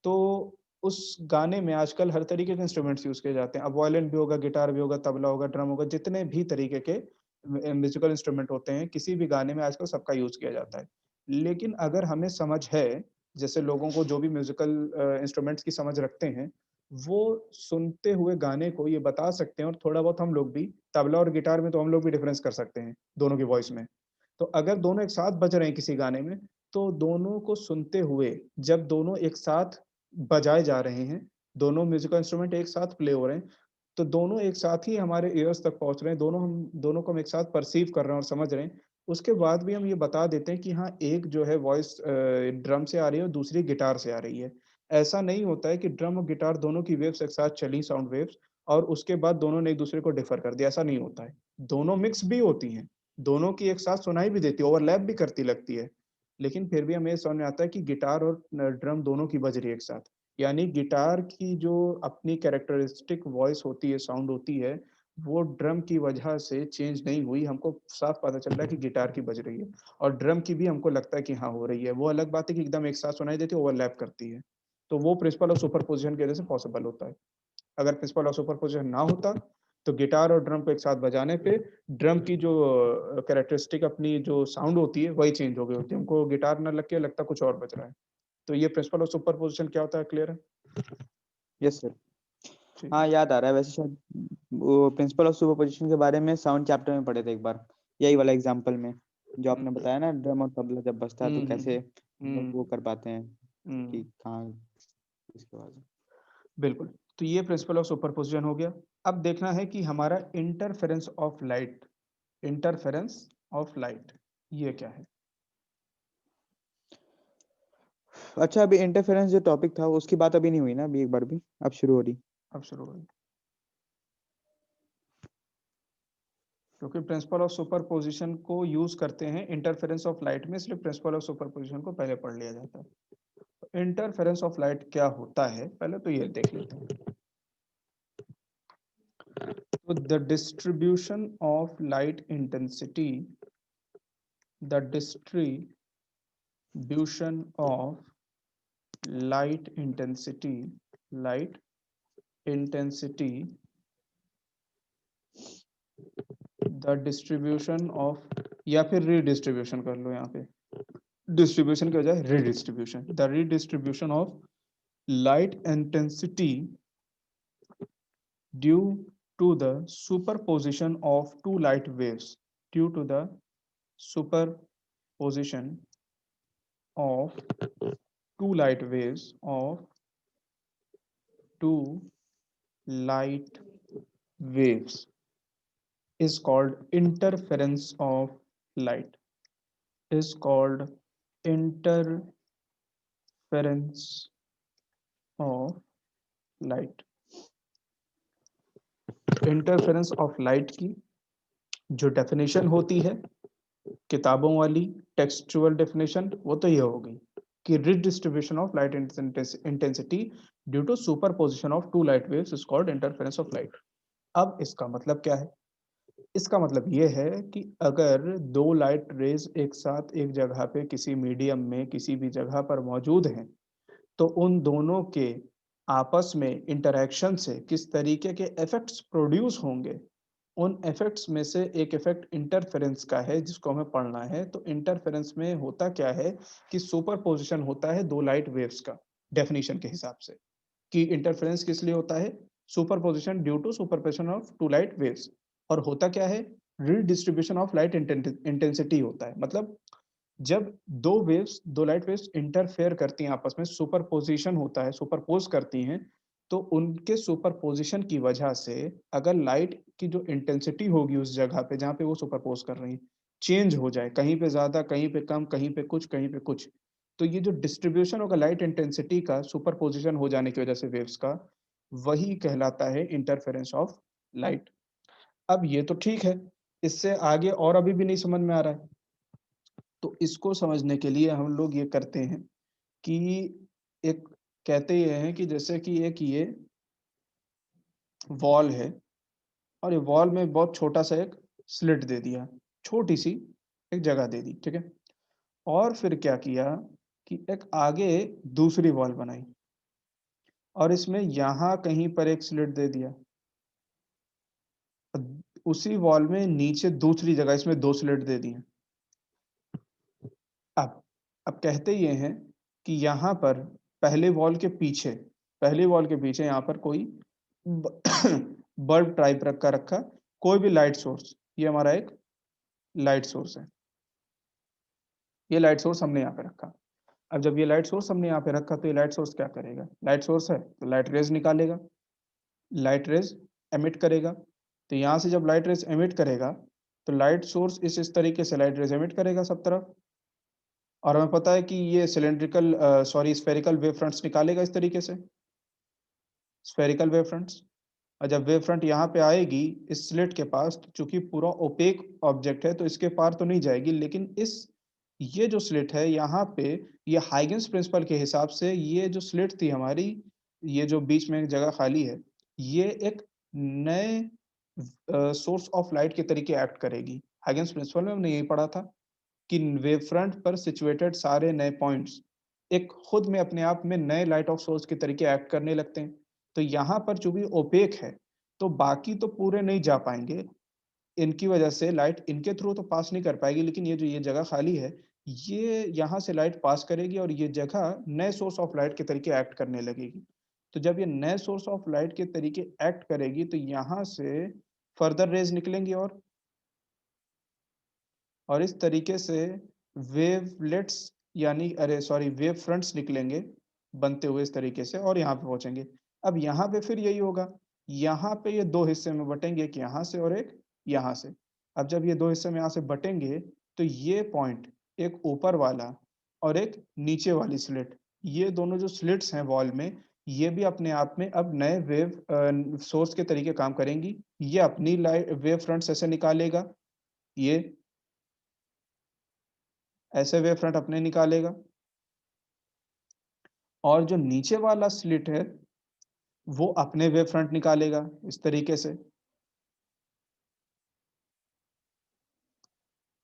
तो उस गाने में आजकल हर तरीके के इंस्ट्रूमेंट्स यूज किए जाते हैं। अब वायलिन भी होगा, गिटार भी होगा, तबला होगा, ड्रम होगा, जितने भी तरीके के म्यूजिकल इंस्ट्रूमेंट होते हैं किसी भी गाने में आजकल सबका यूज किया जाता है। लेकिन अगर हमें समझ है, जैसे लोगों को जो भी म्यूजिकल इंस्ट्रूमेंट्स की समझ रखते हैं, वो सुनते हुए गाने को ये बता सकते हैं, और थोड़ा बहुत हम लोग भी तबला और गिटार में तो हम लोग भी डिफरेंस कर सकते हैं दोनों की वॉइस में। तो अगर दोनों एक साथ बज रहे हैं किसी गाने में, तो दोनों को सुनते हुए जब दोनों एक साथ बजाए जा रहे हैं, दोनों म्यूजिकल इंस्ट्रूमेंट एक साथ प्ले हो रहे हैं, तो दोनों एक साथ ही हमारे ईयर्स तक पहुँच रहे हैं, दोनों को हम एक साथ परसीव कर रहे हैं और समझ रहे हैं। उसके बाद भी हम ये बता देते हैं कि हाँ, एक जो है वॉइस ड्रम से आ रही है और दूसरी गिटार से आ रही है। ऐसा नहीं होता है कि ड्रम और गिटार दोनों की वेव्स एक साथ चली, साउंड वेव्स, और उसके बाद दोनों ने एक-दूसरे को डिफर कर दिया, ऐसा नहीं होता है। दोनों मिक्स भी होती हैं, दोनों की एक साथ सुनाई भी देती है, ओवरलैप भी करती लगती है। लेकिन फिर भी हमें ये समझ में आता है कि गिटार और ड्रम दोनों की बज रही है एक साथ। यानी गिटार की जो अपनी कैरेक्टरिस्टिक वॉइस होती है, साउंड होती है, वो ड्रम की वजह से चेंज नहीं हुई, हमको साफ पता चल रहा है कि गिटार की बज रही है, और ड्रम की भी हमको लगता है कि हाँ, हो रही है। वो अलग बात है कि एकदम एक साथ सुनाई देती है, ओवरलैप करती है। तो वो प्रिंसिपल ऑफ सुपरपोज़िशन की वजह से पॉसिबल होता है। अगर प्रिंसिपल ऑफ सुपरपोज़िशन ना होता, तो गिटार और ड्रम को एक साथ बजाने पे ड्रम की जो कैरेक्टरिस्टिक अपनी जो साउंड होती है, वही चेंज हो गई होती है। हमको गिटार ना लग के लगता कुछ और बज रहा है। तो ये प्रिंसिपल ऑफ सुपरपोज़िशन क्या होता है, क्लियर है? Yes sir. ठीक है। हाँ, याद आ रहा है वैसे शायद वो प्रिंसिपल ऑफ सुपरपोजिशन के बारे में साउंड चैप्टर में पढ़े थे एक बार, यही वाला एग्जांपल में, जो हुँ, आपने बताया ना ड्रम और तबला जब बजता है तो हुँ, हुँ, कैसे हुँ। हम लोग वो कर पाते हैं कि हुँ, कहाँ इसके बाद। बिल्कुल। तो ये प्रिंसिपल ऑफ सुपरपोज़िशन हो गया। अब देखना है कि हमारा इंटरफेरेंस ऑफ लाइट, ये क्या है? अच्छा, अभी इंटरफेरेंस जो टॉपिक था उसकी बात अभी नहीं हुई ना, अभी एक बार भी अब शुरू हो रही। अब शुरू करें। क्योंकि प्रिंसिपल ऑफ सुपरपोजिशन को यूज करते हैं इंटरफेरेंस ऑफ लाइट में, इसलिए प्रिंसिपल ऑफ सुपरपोजिशन को पहले पढ़ लिया जाता है। इंटरफेरेंस ऑफ लाइट क्या होता है, पहले तो ये देख लेते हैं। तो the distribution of light intensity the distribution of, या फिर रीडिस्ट्रीब्यूशन कर लो यहाँ पे, डिस्ट्रीब्यूशन के बजाय redistribution, the redistribution of light intensity due to the superposition of two light waves, due to the superposition of two light waves of two light waves is called interference of light, is called interference of light। Interference of light की जो definition होती है किताबों वाली textual definition, वो तो ये हो गई कि redistribution of light intensity due to superposition of two light waves is called interference of light. अब इसका मतलब क्या है? इसका मतलब ये है कि अगर दो लाइट रेज एक साथ एक जगह पे किसी मीडियम में किसी भी जगह पर मौजूद हैं, तो उन दोनों के आपस में इंटरैक्शन से किस तरीके के इफेक्ट्स प्रोड्यूस होंगे, उन इफेक्ट्स में से एक इफेक्ट इंटरफेरेंस का है जिसको हमें पढ़ना है। तो इंटरफेरेंस में होता क्या है कि सुपरपोजिशन होता है दो लाइट वेव्स का, डेफिनेशन के हिसाब से, कि इंटरफेरेंस किस लिए होता है? Superposition due to superposition of two light waves. और होता क्या है? रीडिस्ट्रीब्यूशन ऑफ लाइट इंटेंसिटी होता है। मतलब जब दो लाइट वेव्स इंटरफेयर करती हैं आपस में, सुपरपोजिशन होता है, सुपरपोज करती हैं, तो उनके सुपरपोजिशन की वजह से अगर लाइट की जो इंटेंसिटी होगी उस जगह पे जहाँ पे वो सुपरपोज कर रही है, चेंज हो जाए, कहीं पे ज़्यादा, कहीं पे कम, कहीं पे कुछ, कहीं पे कुछ, तो ये जो डिस्ट्रीब्यूशन होगा लाइट इंटेंसिटी का सुपरपोजिशन हो जाने की वजह से वेव्स का, वही कहलाता है इंटरफेरेंस ऑफ लाइट। अब ये तो ठीक है, इससे आगे और अभी भी नहीं समझ में आ रहा है। तो इसको समझने के लिए हम लोग ये करते हैं कि एक कहते ये हैं कि जैसे कि एक ये वॉल है, और ये वॉल में बहुत छोटा-सा एक स्लिट दे दिया, छोटी-सी एक जगह दे दी, ठीक है? और फिर क्या किया कि एक आगे दूसरी वॉल बनाई, और इसमें यहाँ कहीं पर एक स्लिट दे दिया। उसी वॉल में नीचे दूसरी जगह इसमें 2 स्लिट दे दिए। अब अब कहते ये हैं कि यहाँ पर पहले वॉल के पीछे पहली वॉल के पीछे यहाँ पर कोई बल्ब टाइप रखा, कोई भी लाइट सोर्स, ये हमारा एक लाइट सोर्स है। ये लाइट सोर्स हमने यहाँ पे रखा। अब जब ये लाइट सोर्स हमने यहाँ पे रखा तो ये लाइट सोर्स क्या करेगा? लाइट सोर्स है तो लाइट रेज निकालेगा, लाइट रेज एमिट करेगा। तो यहाँ से जब लाइट रेज एमिट करेगा तो लाइट सोर्स इस तरीके से लाइट रेज एमिट करेगा सब तरफ, और हमें पता है कि ये सिलेंड्रिकल स्फेरिकल वेव फ्रंट्स निकालेगा इस तरीके से, स्फेरिकल वेव फ्रंट्स। और जब वेव फ्रंट यहाँ पे आएगी इस स्लिट के पास, तो चूंकि पूरा ओपेक ऑब्जेक्ट है तो इसके पार तो नहीं जाएगी, लेकिन इस ये जो स्लिट है यहाँ पे, ये हाइगेंस प्रिंसिपल के हिसाब से ये जो स्लिट थी हमारी, ये जो बीच में एक जगह खाली है, ये एक नए सोर्स ऑफ लाइट के तरीके एक्ट करेगी। हाइगेंस प्रिंसिपल में हमने यही पढ़ा था कि वेव फ्रंट पर सिचुएटेड सारे नए पॉइंट्स एक खुद में अपने आप में नए लाइट ऑफ सोर्स के तरीके एक्ट करने लगते हैं। तो यहाँ पर चूंकि ओपेक है तो बाकी तो पूरे नहीं जा पाएंगे, इनकी वजह से लाइट इनके थ्रू तो पास नहीं कर पाएगी, लेकिन ये जो ये जगह खाली है, ये यहाँ से लाइट पास करेगी और ये जगह नए सोर्स ऑफ लाइट के तरीके एक्ट करने लगेगी। तो जब ये नए सोर्स ऑफ लाइट के तरीके एक्ट करेगी तो यहाँ से फर्दर रेज निकलेंगी, और इस तरीके से वेवलेट्स यानी अरे सॉरी वेव फ्रंट्स निकलेंगे बनते हुए इस तरीके से, और यहाँ पे पहुंचेंगे। अब यहाँ पे फिर यही होगा, यहाँ पे ये दो हिस्से में बटेंगे, एक यहाँ से और एक यहाँ से। अब जब ये दो हिस्से में यहाँ से बटेंगे तो ये पॉइंट, एक ऊपर वाला और एक नीचे वाली स्लिट, ये दोनों जो स्लिट्स हैं वॉल में, ये भी अपने आप में अब नए वेव सोर्स के तरीके काम करेंगी। ये अपनी लाइट वेव फ्रंट्स ऐसे निकालेगा, ये ऐसे वेव फ्रंट अपने निकालेगा, और जो नीचे वाला स्लिट है वो अपने वेव फ्रंट निकालेगा इस तरीके से।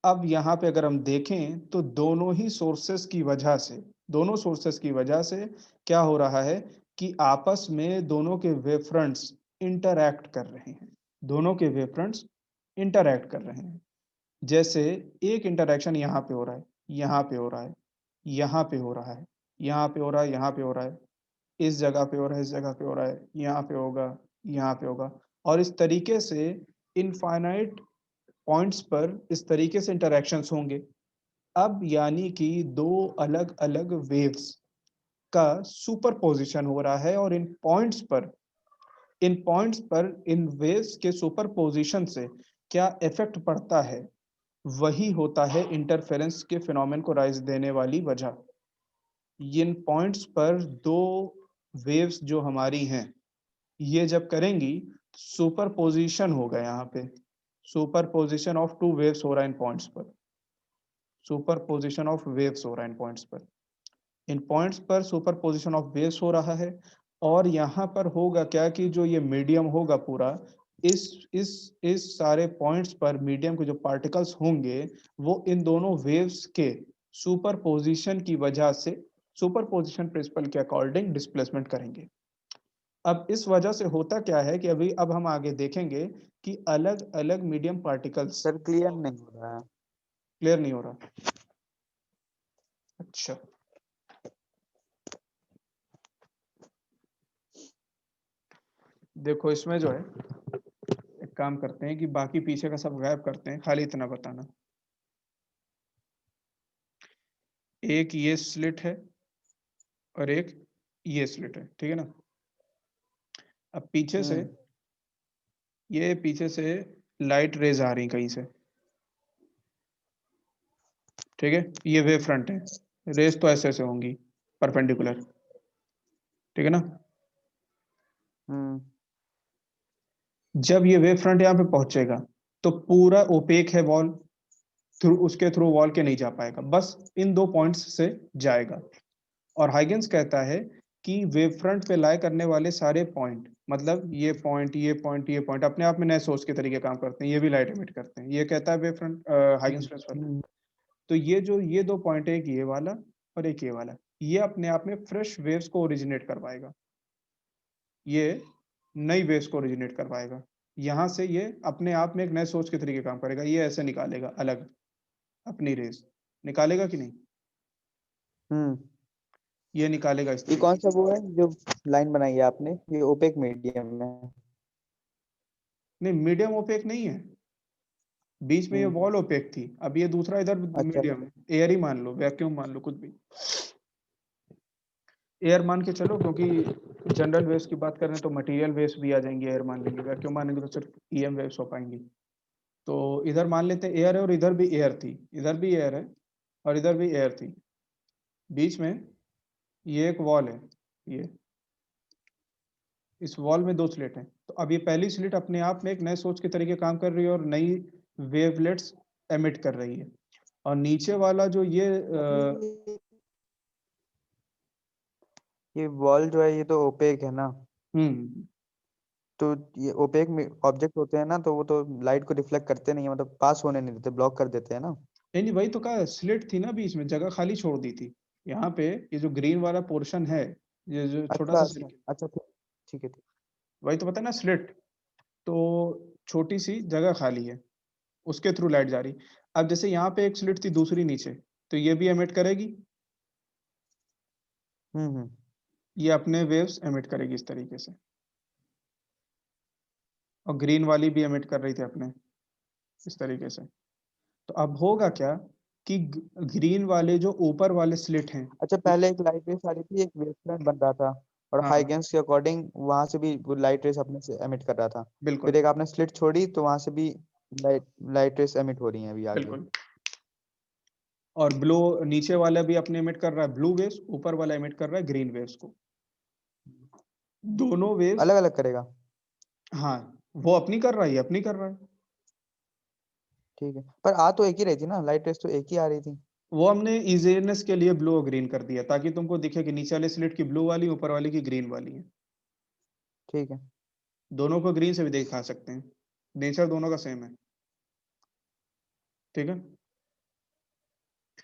अब यहाँ पे अगर हम देखें तो दोनों ही सोर्सेस की वजह से, दोनों सोर्सेस की वजह से क्या हो रहा है कि आपस में दोनों के वेव फ्रंट्स इंटरैक्ट कर रहे हैं, दोनों के वेव फ्रंट्स इंटरैक्ट कर रहे हैं। जैसे एक इंटरैक्शन यहाँ पे हो रहा है, यहाँ पे हो रहा है, यहाँ पे हो रहा है, यहाँ पे हो रहा है, यहाँ पे हो रहा है, इस जगह पे हो रहा है, इस जगह पे हो रहा है, यहाँ पे होगा, यहाँ पे होगा, और इस तरीके से इनफाइनाइट पॉइंट्स पर इस तरीके से इंटरैक्शंस होंगे। अब यानी कि दो अलग अलग वेव्स का सुपरपोजिशन हो रहा है, और इन पॉइंट्स पर इन वेव्स के सुपरपोजिशन से क्या इफेक्ट पड़ता है, वही होता है इंटरफेरेंस के फिनोमेन को राइज देने वाली वजह। इन पॉइंट्स पर दो वेव्स जो हमारी हैं, ये जब करेंगी सुपरपोजिशन होगा, यहाँ पे सुपरपोजिशन ऑफ टू वेव्स हो रहा है इन पॉइंट्स पर, सुपरपोजिशन ऑफ वेव्स हो रहा है इन पॉइंट्स पर, इन पॉइंट्स पर सुपरपोजिशन ऑफ वेव्स हो रहा है। और यहाँ पर होगा क्या कि जो ये मीडियम होगा पूरा, इस सारे पॉइंट्स पर मीडियम के जो पार्टिकल्स होंगे वो इन दोनों वेव्स के सुपरपोजिशन की वजह से सुपरपोजिशन प्रिंसिपल के अकॉर्डिंग डिस्प्लेसमेंट करेंगे। अब इस वजह से होता क्या है कि अब हम आगे देखेंगे कि अलग अलग मीडियम पार्टिकल्स। सर क्लियर नहीं हो रहा है। क्लियर नहीं हो रहा? अच्छा, देखो इसमें जो है, एक काम करते हैं कि बाकी पीछे का सब गायब करते हैं, खाली इतना बताना। एक ये स्लिट है और एक ये स्लिट है, ठीक है ना? अब पीछे से लाइट रेज आ रही कहीं से, ठीक है? ये वेव फ्रंट है, रेज तो ऐसे ऐसे होंगी परपेंडिकुलर, ठीक है ना? जब ये वेव फ्रंट यहाँ पे पहुंचेगा तो पूरा ओपेक है वॉल, उसके थ्रू वॉल के नहीं जा पाएगा, बस इन दो पॉइंट्स से जाएगा। और हाइगेंस कहता है कि वेव फ्रंट पे लाई करने वाले सारे पॉइंट, मतलब ये पॉइंट, ये पॉइंट, ये पॉइंट अपने आप में नए सोर्स के तरीके काम करते हैं, ये भी लाइट एमिट करते हैं, ये कहता है वेव फ्रंट हाइगेंस प्रिंसिपल। तो ये दो पॉइंट है, एक ये वाला और एक ये वाला, ये अपने आप में फ्रेश वेव्स को ओरिजिनेट करवाएगा, ये नई वेव्स को ओरिजिनेट करवाएगा। यहाँ से ये अपने आप में एक नए सोर्स के तरीके काम करेगा, ये ऐसे निकालेगा अलग अपनी रेस, निकालेगा कि नहीं? ये निकालेगा इस ये तरीके कौन सा वो है जो लाइन बनाई है आपने, ये ओपेक मीडियम में? नहीं, मीडियम ओपेक नहीं है, बीच में ये वॉल ओपेक थी। अब ये दूसरा इधर अच्छा मीडियम है, एयर ही मान लो, वैक्यूम मान लो, कुछ भी एयर मान के चलो, क्योंकि जनरल वेव्स की बात करें तो मटेरियल वेव्स भी आ जाएंगे, एयर मान लेंगे, वैक्यूम मानेंगे तो सिर्फ ईएम वेव्स हो पाएंगी। तो इधर मान लेते हैं एयर है और इधर भी एयर थी, इधर भी एयर है और इधर भी एयर थी, बीच में ये एक वॉल है, ये इस वॉल में दो स्लिट हैं। तो अब ये पहली स्लिट अपने आप में एक नए सोच के तरीके काम कर रही है और नई वेवलेट्स एमिट कर रही है, और नीचे वाला जो ये वॉल जो है ये तो ओपेक है ना, हम्म तो ये ओपेक में ऑब्जेक्ट होते हैं ना, तो वो तो लाइट को रिफ्लेक्ट करते नहीं है, मतलब पास होने नहीं देते, ब्लॉक कर देते हैं ना। नहीं नहीं, वही तो कहा, स्लिट थी ना बीच में, जगह खाली छोड़ दी थी। यहाँ पे ये जो ग्रीन वाला पोर्शन है, ये जो छोटा अच्छा सा अच्छा सर्किल, अच्छा, ठीक ठीक है ठीक। वही तो पता है ना स्लिट। तो छोटी सी जगह खाली है, उसके थ्रू लाइट जा रही। अब जैसे यहाँ पे एक स्लिट थी दूसरी नीचे, तो ये भी एमिट करेगी, हम्म। ये अपने वेव्स एमिट करेगी इस तरीके से, और ग्रीन वाली भी एमिट कर रही थी अपने इस तरीके से। तो अब होगा क्या कि ग्रीन वाले जो ऊपर वाले स्लिट हैं, अच्छा, पहले एक लाइट रेस आ रही थी, एक वेवफ्रंट बन रहा था, और हाँ हाइगेंस के अकॉर्डिंग वहां से भी वो लाइट रेस अपने से एमिट कर रहा था। फिर बिल्कुल एक आपने स्लिट छोड़ी तो वहां से भी लाइट लाइट रेस एमिट हो रही हैं अभी आगे। बिल्कुल। और ब्लू नीचे वाला भी अपने एमिट कर रहा है ब्लू वेव्स, ऊपर वाला एमिट कर रहा है ग्रीन वेव्स को, दोनों वेव्स। अलग अलग करेगा? हाँ, वो अपनी कर रहा है, ये अपनी कर रहा है। ठीक है, पर आ तो एक ही रही थी ना, लाइट रेस तो एक ही आ रही थी। वो हमने इजीनेस के लिए ब्लू और ग्रीन कर दिया, ताकि तुमको दिखे कि नीचे वाले स्लिट की ब्लू वाली, ऊपर वाली की ग्रीन वाली है। ठीक है दोनों को ग्रीन से भी दिखा सकते हैं, नेचर दोनों का सेम है, ठीक है।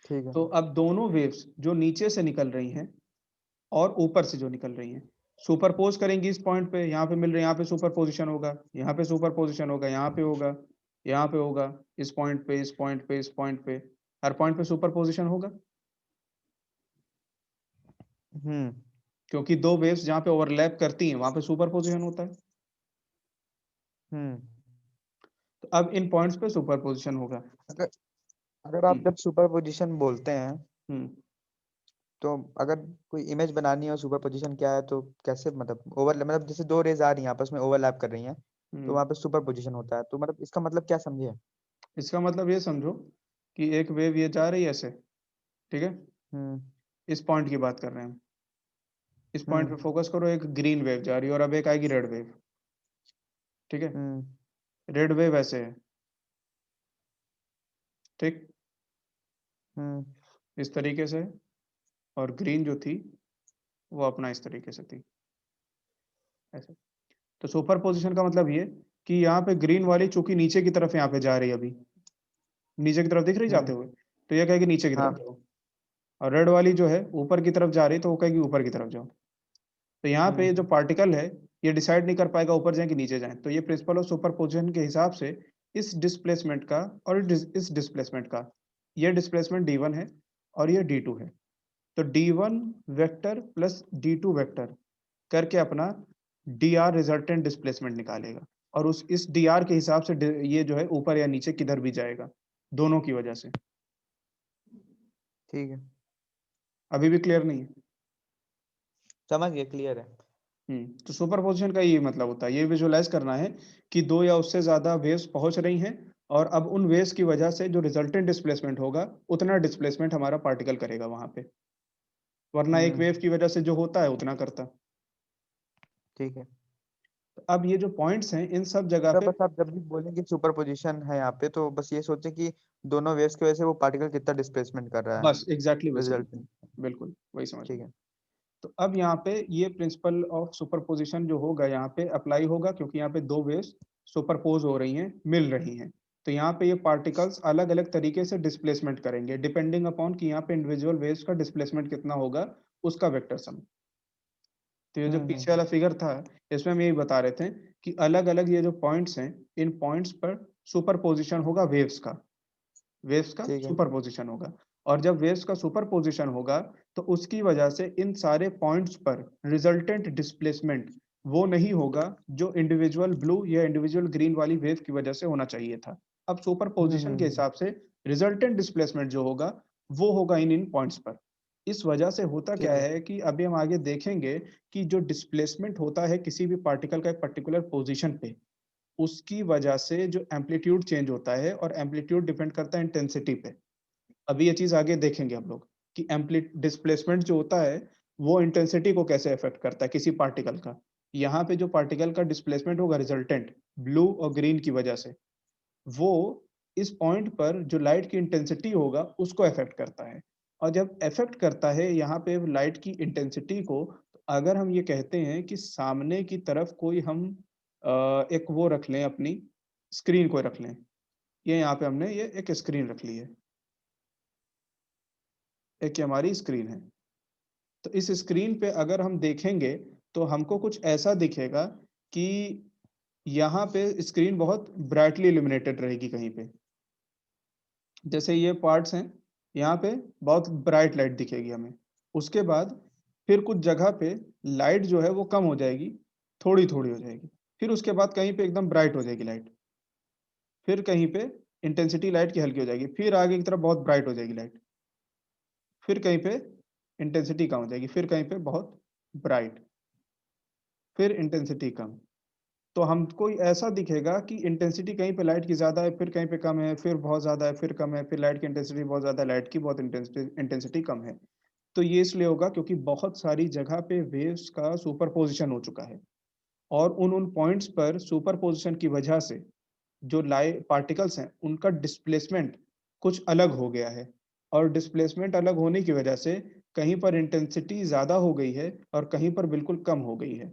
ठीक है। तो अब दोनों वेव्स जो नीचे से निकल रही हैं और ऊपर से जो निकल रही हैं, सुपरपोज करेंगी इस पॉइंट पे, यहाँ पे मिल रहे हैं, यहाँ पे सुपर पोजिशन होगा, यहाँ पे सुपर पोजिशन होगा, यहाँ पे होगा, यहाँ पे होगा, इस पॉइंट पे, इस पॉइंट पे, इस पॉइंट पे, हर पॉइंट पे सुपर पोजिशन होगा, हम्म क्योंकि दो वेव्स जहाँ पे ओवरलैप करती हैं वहां पे सुपर पोजिशन होता है। हम्म। तो अब इन पॉइंट्स पे सुपर पोजिशन होगा। अगर अगर आप हम्म जब सुपर पोजिशन बोलते हैं, हम्म तो अगर कोई इमेज बनानी हो सुपर पोजिशन क्या है, तो कैसे, मतलब ओवर, मतलब जैसे दो रेज आ रही हैं आपस में ओवरलैप कर रही हैं, तो हम्म। वहां पे सुपर पोजिशन होता है, तो मतलब इसका मतलब क्या समझे? इसका मतलब ये समझो कि एक वेव ये जा रही है ऐसे, ठीक है, हम्म इस पॉइंट की बात कर रहे हैं हम, इस पॉइंट पे हम्म फोकस करो, एक ग्रीन वेव जा रही है और अब एक आएगी रेड वेव, ठीक है। हम्म रेड वेव ऐसे है, ठीक, हम्म। इस तरीके से, और ग्रीन जो थी वो अपना इस तरीके से थी, ऐसे। तो सुपर पोजिशन का मतलब ये कि यहाँ पे ग्रीन वाली चूंकि नीचे की तरफ यहाँ पे जा रही है अभी, नीचे की तरफ दिख रही जाते हम्म। हुए, तो ये कहेगी नीचे की तरफ हाँ। जाओ। और रेड वाली जो है ऊपर की तरफ जा रही, तो वो कहेगी ऊपर की तरफ जाओ। तो यहाँ पे जो हम्म। पार्टिकल है, ये डिसाइड नहीं कर पाएगा ऊपर जाए कि नीचे जाए। तो ये प्रिंसिपल ऑफ सुपरपोजिशन के हिसाब से इस डिस्प्लेसमेंट का और इस डिस्प्लेसमेंट का, ये डिस्प्लेसमेंट d1 है और ये d2 है, तो d1 vector plus d2 vector करके अपना dr रिजल्टेंट डिस्प्लेसमेंट निकालेगा, और उस इस dr के हिसाब से ये जो है ऊपर या नीचे किधर भी जाएगा, दोनों की वजह से। ठीक है, अभी भी क्लियर नहीं है? समझ गए, क्लियर है। तो सुपरपोजिशन का ये मतलब होता है, ये विजुलाइज करना है कि दो या उससे ज्यादा वेव्स पहुंच रही हैं, और अब उन वेव्स की वजह से जो रिजल्टेंट डिस्प्लेसमेंट होगा, उतना डिस्प्लेसमेंट हमारा पार्टिकल करेगा वहां पे, वरना एक वेव हम्म। की वजह से जो होता है उतना करता। ठीक है, तो अब ये जो पॉइंट्स हैं इन सब जगह तो पे, बस आप जब भी बोलेंगे सुपर पोजिशन है यहाँ पे, तो बस ये सोचें कि दोनों वेव्स की वजह से वो पार्टिकल कितना डिस्प्लेसमेंट कर रहा है, बस एग्जैक्टली वही समझ रिजल्ट लो, में। बिल्कुल वही समझ ठीक लो। है। तो अब यहाँ पे ये प्रिंसिपल ऑफ सुपरपोजिशन जो होगा यहाँ पे अप्लाई होगा, क्योंकि यहाँ पे दो वेव्स सुपरपोज हो रही हैं, मिल रही हैं। तो यहाँ पे ये पार्टिकल्स अलग अलग तरीके से डिस्प्लेसमेंट करेंगे, डिपेंडिंग अपॉन कि यहाँ पे इंडिविजुअल वेव्स का डिस्प्लेसमेंट कितना होगा, उसका वेक्टर सम। तो ये जो पीछे हम्म। वाला फिगर था, इसमें हम यही बता रहे थे कि अलग अलग ये जो पॉइंट्स हैं, इन पॉइंट्स पर सुपरपोजिशन होगा वेव्स का, वेव्स का ठीक है। सुपरपोजिशन होगा। और जब वेव्स का सुपरपोजिशन होगा, तो उसकी वजह से इन सारे पॉइंट्स पर रिजल्टेंट डिस्प्लेसमेंट वो नहीं होगा जो इंडिविजुअल ब्लू या इंडिविजुअल ग्रीन वाली वेव की वजह से होना चाहिए था। अब सुपर पोजिशन के हिसाब से रिजल्टेंट डिस्प्लेसमेंट जो होगा वो होगा इन इन पॉइंट्स पर। इस वजह से होता क्या ठीक है। है कि अभी हम आगे देखेंगे कि जो डिस्प्लेसमेंट होता है किसी भी पार्टिकल का एक पर्टिकुलर पोजीशन पे, उसकी वजह से जो एम्पलीट्यूड चेंज होता है और एम्पलीट्यूड डिपेंड करता है इंटेंसिटी पे। अभी ये चीज आगे देखेंगे हम लोग कि एम्पली डिस्प्लेसमेंट जो होता है वो इंटेंसिटी को कैसे अफेक्ट करता है किसी पार्टिकल का। यहाँ पे जो पार्टिकल का डिस्प्लेसमेंट होगा रिजल्टेंट ब्लू और ग्रीन की वजह से, वो इस पॉइंट पर जो लाइट की इंटेंसिटी होगा उसको अफेक्ट करता है। और जब अफेक्ट करता है यहाँ पे लाइट की इंटेंसिटी को, तो अगर हम ये कहते हैं कि सामने की तरफ कोई हम एक वो रख लें, अपनी स्क्रीन को रख लें। ये यहाँ पे हमने ये एक स्क्रीन रख ली है, एक ये हमारी स्क्रीन है। तो इस स्क्रीन पे अगर हम देखेंगे तो हमको कुछ ऐसा दिखेगा कि यहाँ पे स्क्रीन बहुत ब्राइटली इल्यूमिनेटेड रहेगी कहीं पे। जैसे ये पार्ट्स हैं, यहाँ पे बहुत ब्राइट लाइट दिखेगी हमें। उसके बाद फिर कुछ जगह पे लाइट जो है वो कम हो जाएगी, थोड़ी-थोड़ी हो जाएगी। फिर उसके बाद कहीं पे एकदम ब्राइट हो जाएगी लाइट। फिर कहीं पे इंटेंसिटी लाइट की हल्की हो जाएगी, फिर आगे की तरफ बहुत ब्राइट हो जाएगी लाइट। फिर कहीं पे इंटेंसिटी कम हो जाएगी, फिर कहीं पे बहुत ब्राइट, फिर इंटेंसिटी कम। तो हमको ऐसा दिखेगा कि इंटेंसिटी कहीं पे लाइट की ज़्यादा है, फिर कहीं पे कम है, फिर बहुत ज़्यादा है, फिर कम है, फिर लाइट की इंटेंसिटी बहुत ज़्यादा है, लाइट की बहुत इंटेंसिटी कम है। तो ये इसलिए होगा क्योंकि बहुत सारी जगह पे वेव्स का सुपरपोज़िशन हो चुका है और उन पॉइंट्स पर सुपरपोज़िशन की वजह से जो लाइ पार्टिकल्स हैं, उनका डिस्प्लेसमेंट कुछ अलग हो गया है और डिस्प्लेसमेंट अलग होने की वजह से कहीं पर इंटेंसिटी ज़्यादा हो गई है और कहीं पर बिल्कुल कम हो गई है।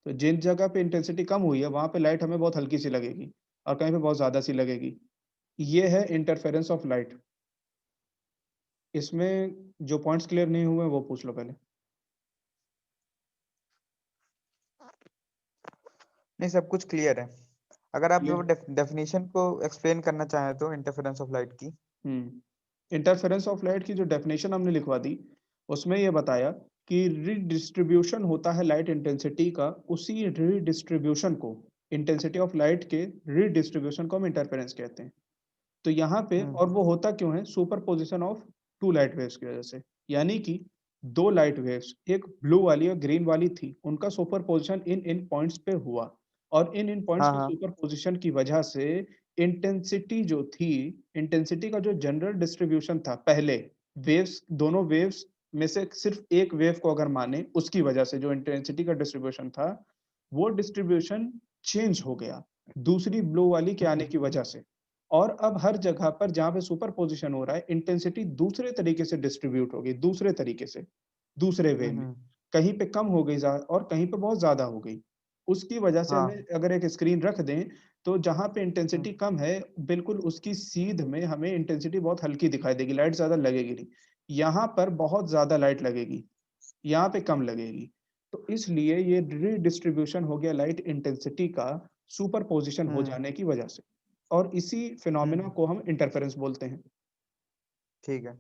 तो जिन जगह पे इंटेंसिटी कम हुई है, वहाँ पे लाइट हमें बहुत हल्की सी लगेगी और कहीं पे बहुत ज़्यादा सी लगेगी। ये है इंटरफेरेंस ऑफ लाइट। इसमें जो पॉइंट्स क्लियर नहीं हुए, वो पूछ लो पहले। नहीं, सब कुछ क्लियर है। अगर आप क्लियर? डेफिनेशन को एक्सप्लेन करना चाहें तो इंटरफेरेंस ऑफ लाइट की। इंटरफेरेंस ऑफ लाइट की जो डेफिनेशन हमने लिखवा दी, उसमें ये बताया कि रीडिस्ट्रीब्यूशन होता है लाइट इंटेंसिटी का, उसी रीडिस्ट्रीब्यूशन को, इंटेंसिटी ऑफ लाइट के रीडिस्ट्रीब्यूशन को हम इंटरफेरेंस कहते हैं। तो यहाँ पे, हम्म। और वो होता क्यों है? Superposition of two light waves की वजह से। यानी कि दो लाइट वेव्स, एक ब्लू वाली और ग्रीन वाली थी, उनका सुपरपोजिशन इन इन पॉइंट्स पे हुआ और इन इन पॉइंट्स हाँ के हाँ। सुपरपोजिशन की वजह से इंटेंसिटी जो थी, इंटेंसिटी का जो जनरल डिस्ट्रीब्यूशन था पहले, वेव्स, दोनों वेव्स में से सिर्फ एक वेव को अगर माने, उसकी वजह से जो इंटेंसिटी का डिस्ट्रीब्यूशन था, वो डिस्ट्रीब्यूशन चेंज हो गया दूसरी ब्लू वाली के आने की वजह से। और अब हर जगह पर जहाँ पे सुपरपोजिशन हो रहा है, इंटेंसिटी दूसरे तरीके से डिस्ट्रीब्यूट हो गई, दूसरे तरीके से, दूसरे वे में। हम्म। कहीं पे कम हो गई और कहीं पे बहुत ज़्यादा हो गई। उसकी वजह से हमें हाँ। अगर एक स्क्रीन रख दें, तो जहाँ पे हम्म। इंटेंसिटी कम है, बिल्कुल उसकी सीध में हमें इंटेंसिटी बहुत हल्की दिखाई देगी, लाइट ज़्यादा लगेगी नहीं। यहाँ पर बहुत ज़्यादा लाइट लगेगी, यहाँ पे कम लगेगी। तो इसलिए ये रीडिस्ट्रीब्यूशन हो गया लाइट इंटेंसिटी का, सुपरपोजिशन हो हम्म। जाने की वजह से। और इसी फिनोमेना हम्म। को हम इंटरफेरेंस बोलते हैं। ठीक है।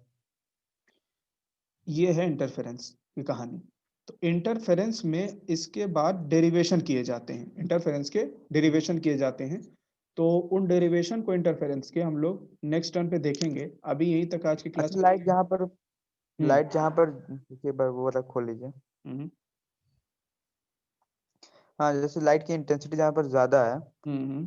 ये है इंटरफेरेंस की कहानी। तो इंटरफेरेंस में इसके बाद डेरिवेशन किए जाते हैं, इंटरफेरेंस के डेरिवेशन किए जाते हैं। तो उन डेरिवेशन को इंटरफेरेंस के हम लोग नेक्स्ट टर्न पे देखेंगे। अभी यहीं तक आज की क्लास अच्छा, चलेगी। हम्म लाइट जहाँ पर देखिए, वो वाला खोल लीजिए। हम्म हाँ, जैसे लाइट की इंटेंसिटी जहाँ पर ज्यादा है, हम्म।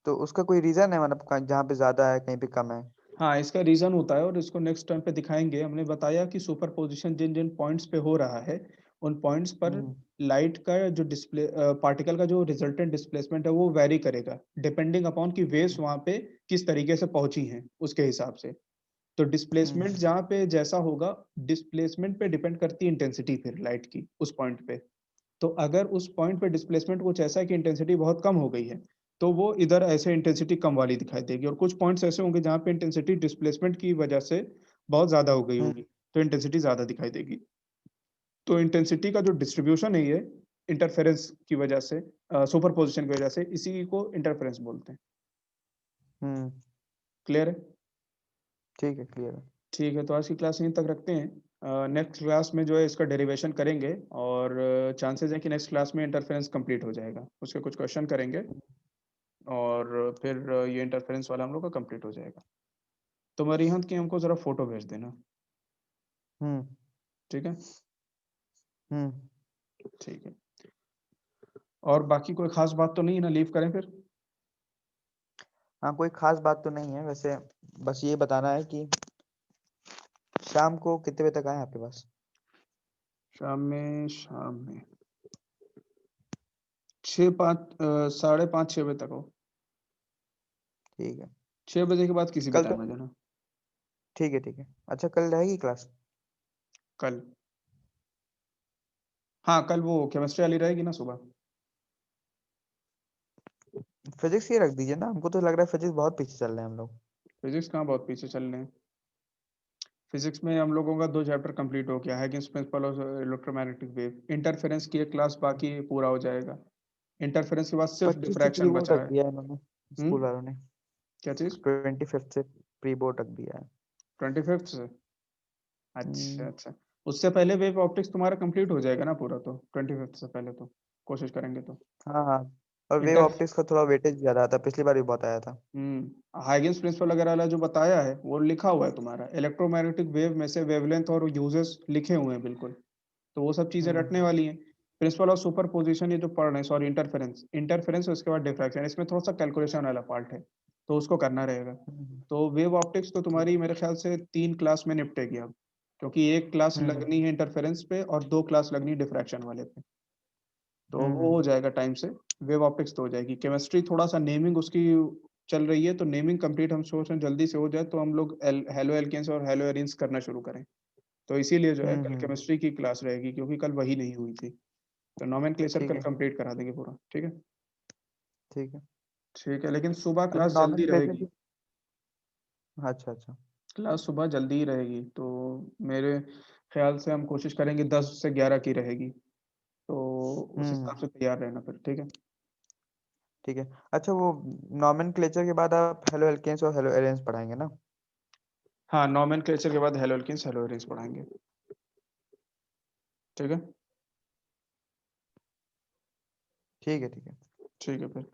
तो उसका कोई रीजन है, मतलब जहाँ पे ज्यादा है कहीं पे कम है। हाँ, इसका रीज़न होता है और इसको नेक्स्ट टर्म पे दिखाएँगे। हमने बताया कि सुपरपोज़िशन जिन-जिन पॉइंट्स पे हो रहा है, उन पॉइंट्स पर हम्म। लाइट का जो पार्टिकल का जो रिजल्टेंट डिस्प्लेसमेंट है, वो वैरी करेगा, डिपेंडिंग अपॉन कि वेव्स वहाँ पे किस तरीके से पहुँची हैं, उसके हिसाब से। तो हम्म। डिस्प्लेसमेंट जहाँ पे जैसा होगा, डिस्प्लेसमेंट पे डिपेंड करती है इंटेंसिटी फिर लाइट की, उस पॉइंट पे। तो अगर उस पॉइंट पे डिस्प्लेसमेंट कुछ ऐसा है कि इंटेंसिटी बहुत कम हो गई है, तो वो इधर ऐसे इंटेंसिटी कम वाली दिखाई देगी और कुछ पॉइंट्स ऐसे होंगे जहाँ पे इंटेंसिटी डिस्प्लेसमेंट की वजह से बहुत ज़्यादा हो गई होगी, हम्म। तो इंटेंसिटी ज़्यादा दिखाई देगी। तो इंटेंसिटी का जो डिस्ट्रीब्यूशन है ये इंटरफेरेंस की वजह से, सुपरपोज़िशन की वजह से, इसी को इंटरफेरेंस बोलते हैं। हम्म। क्लियर है? ठीक है, क्लियर है। ठीक है, तो आज की क्लास यहीं तक रखते हैं। नेक्स्ट क्लास में जो है इसका डेरिवेशन करेंगे और चांसेस है कि नेक्स्ट क्लास में इंटरफेरेंस कंप्लीट हो जाएगा। उसके कुछ क्वेश्चन करेंगे और फिर ये इंटरफेरेंस वाला हम लोग का कंप्लीट हो जाएगा। तो मरिहंत की हमको ज़रा फ़ोटो भेज देना, हम्म ठीक है? हम्म ठीक है। और बाकी कोई ख़ास बात तो नहीं है ना, लीव करें फिर? हाँ, कोई खास बात तो नहीं है वैसे। बस ये बताना है कि शाम को कितने बजे तक आए आपके पास? शाम में साढ़े 5 6 बजे तक हो। ठीक है। 6 बजे के बाद किसी भी कल तो टाइम आ जाना। ठीक है, ठीक है। अच्छा, कल रहेगी क्लास? कल? हाँ, कल वो केमिस्ट्री वाली रहेगी ना सुबह। फिजिक्स ही रख दीजिए ना, हमको तो लग रहा है फिजिक्स बहुत पीछे चल रहे हैं हम लोग। फिजिक्स कहाँ बहुत पीछे चल रहे हैं। फिजिक्स में हम लोगों का 2 चैप्टर कंप्लीट हो गया है, Huygens principle of electromagnetic wave. Interference की एक क्लास बाकी पूरा हो जाएगा। इंटरफेरेंस के बाद सिर्फ 25 से प्री डिफ्रैक्शन बोर्ड बच रख रहा है। दिया है इन्होंने, हुँ? स्कूल वालों ने। क्या चीज़? 25 से प्री बोर्ड रख दिया है। 25th से? अच्छा, हम्म, अच्छा। उससे पहले वेव ऑप्टिक्स तुम्हारा कंप्लीट हो जाएगा ना पूरा तो, 25th से पहले तो, कोशिश करेंगे तो। हाँ हाँ। और वेव इंटर ऑप्टिक्स का थोड़ा वेटेज ज्यादा आता है, पिछली बार भी बहुत आया था। हाइगेन्स प्रिंसिपल वगैरह वाला जो बताया है, वो लिखा हुआ है तुम्हारा। इलेक्ट्रोमैग्नेटिक वेव में से वेवलेंथ और यूजेस लिखे हुए हैं बिल्कुल। तो वो सब चीज़ें हम्म रटने वाली हैं। प्रिंसिपल ऑफ सुपरपोजिशन ये जो पढ़ रहे हैं, सॉरी इंटरफेरेंस, इंटरफेरेंस उसके बाद डिफ्रैक्शन, इसमें थोड़ा सा कैलकुलेशन वाला पार्ट है, तो उसको करना रहेगा। हम्म तो वेव ऑप्टिक्स तो ठीक। तुम्हारी मेरे ख्याल से 3 क्लास में निपटेगी अब, क्योंकि 1 क्लास हम्म लगनी है इंटरफेरेंस पे और 2 क्लास लगनी है डिफ्रैक्शन वाले पे। तो वो हो जाएगा टाइम से, वेव ऑप्टिक्स तो हो जाएगी। केमिस्ट्री थोड़ा-सा नेमिंग उसकी चल रही है, तो नेमिंग कंप्लीट हम सोच रहे हैं जल्दी से हो जाए तो हम लोग हैलो एल्केन्स और हैलो एरीन्स करना शुरू करें। तो इसीलिए जो है कल हम्म केमिस्ट्री की क्लास रहेगी, क्योंकि कल वही नहीं हुई थी। तो नोमेनक्लेचर ठीक कल है, कंप्लीट करा देंगे पूरा, ठीक है? ठीक है। ठीक है, लेकिन सुबह अच्छा, क्लास जल्दी नॉमेनक्लेचर रहेगी। की। अच्छा अच्छा। क्लास सुबह जल्दी ही रहेगी, तो मेरे ख्याल से हम कोशिश करेंगे 10 से 11 की रहेगी। तो उस हिसाब हम्म से तैयार रहना फिर, ठीक है? ठीक है। अच्छा, वो नॉमेनक्लेचर के बाद आप हेलो एल्केन्स और हेलो एरेन्स पढ़ाएंगे ना? हाँ, नोमेनक्लेचर के बाद हैलो एल्केन्स, हैलो एरीन्स पढ़ाएँगे, ठीक है? ठीक है, ठीक है। ठीक है फिर।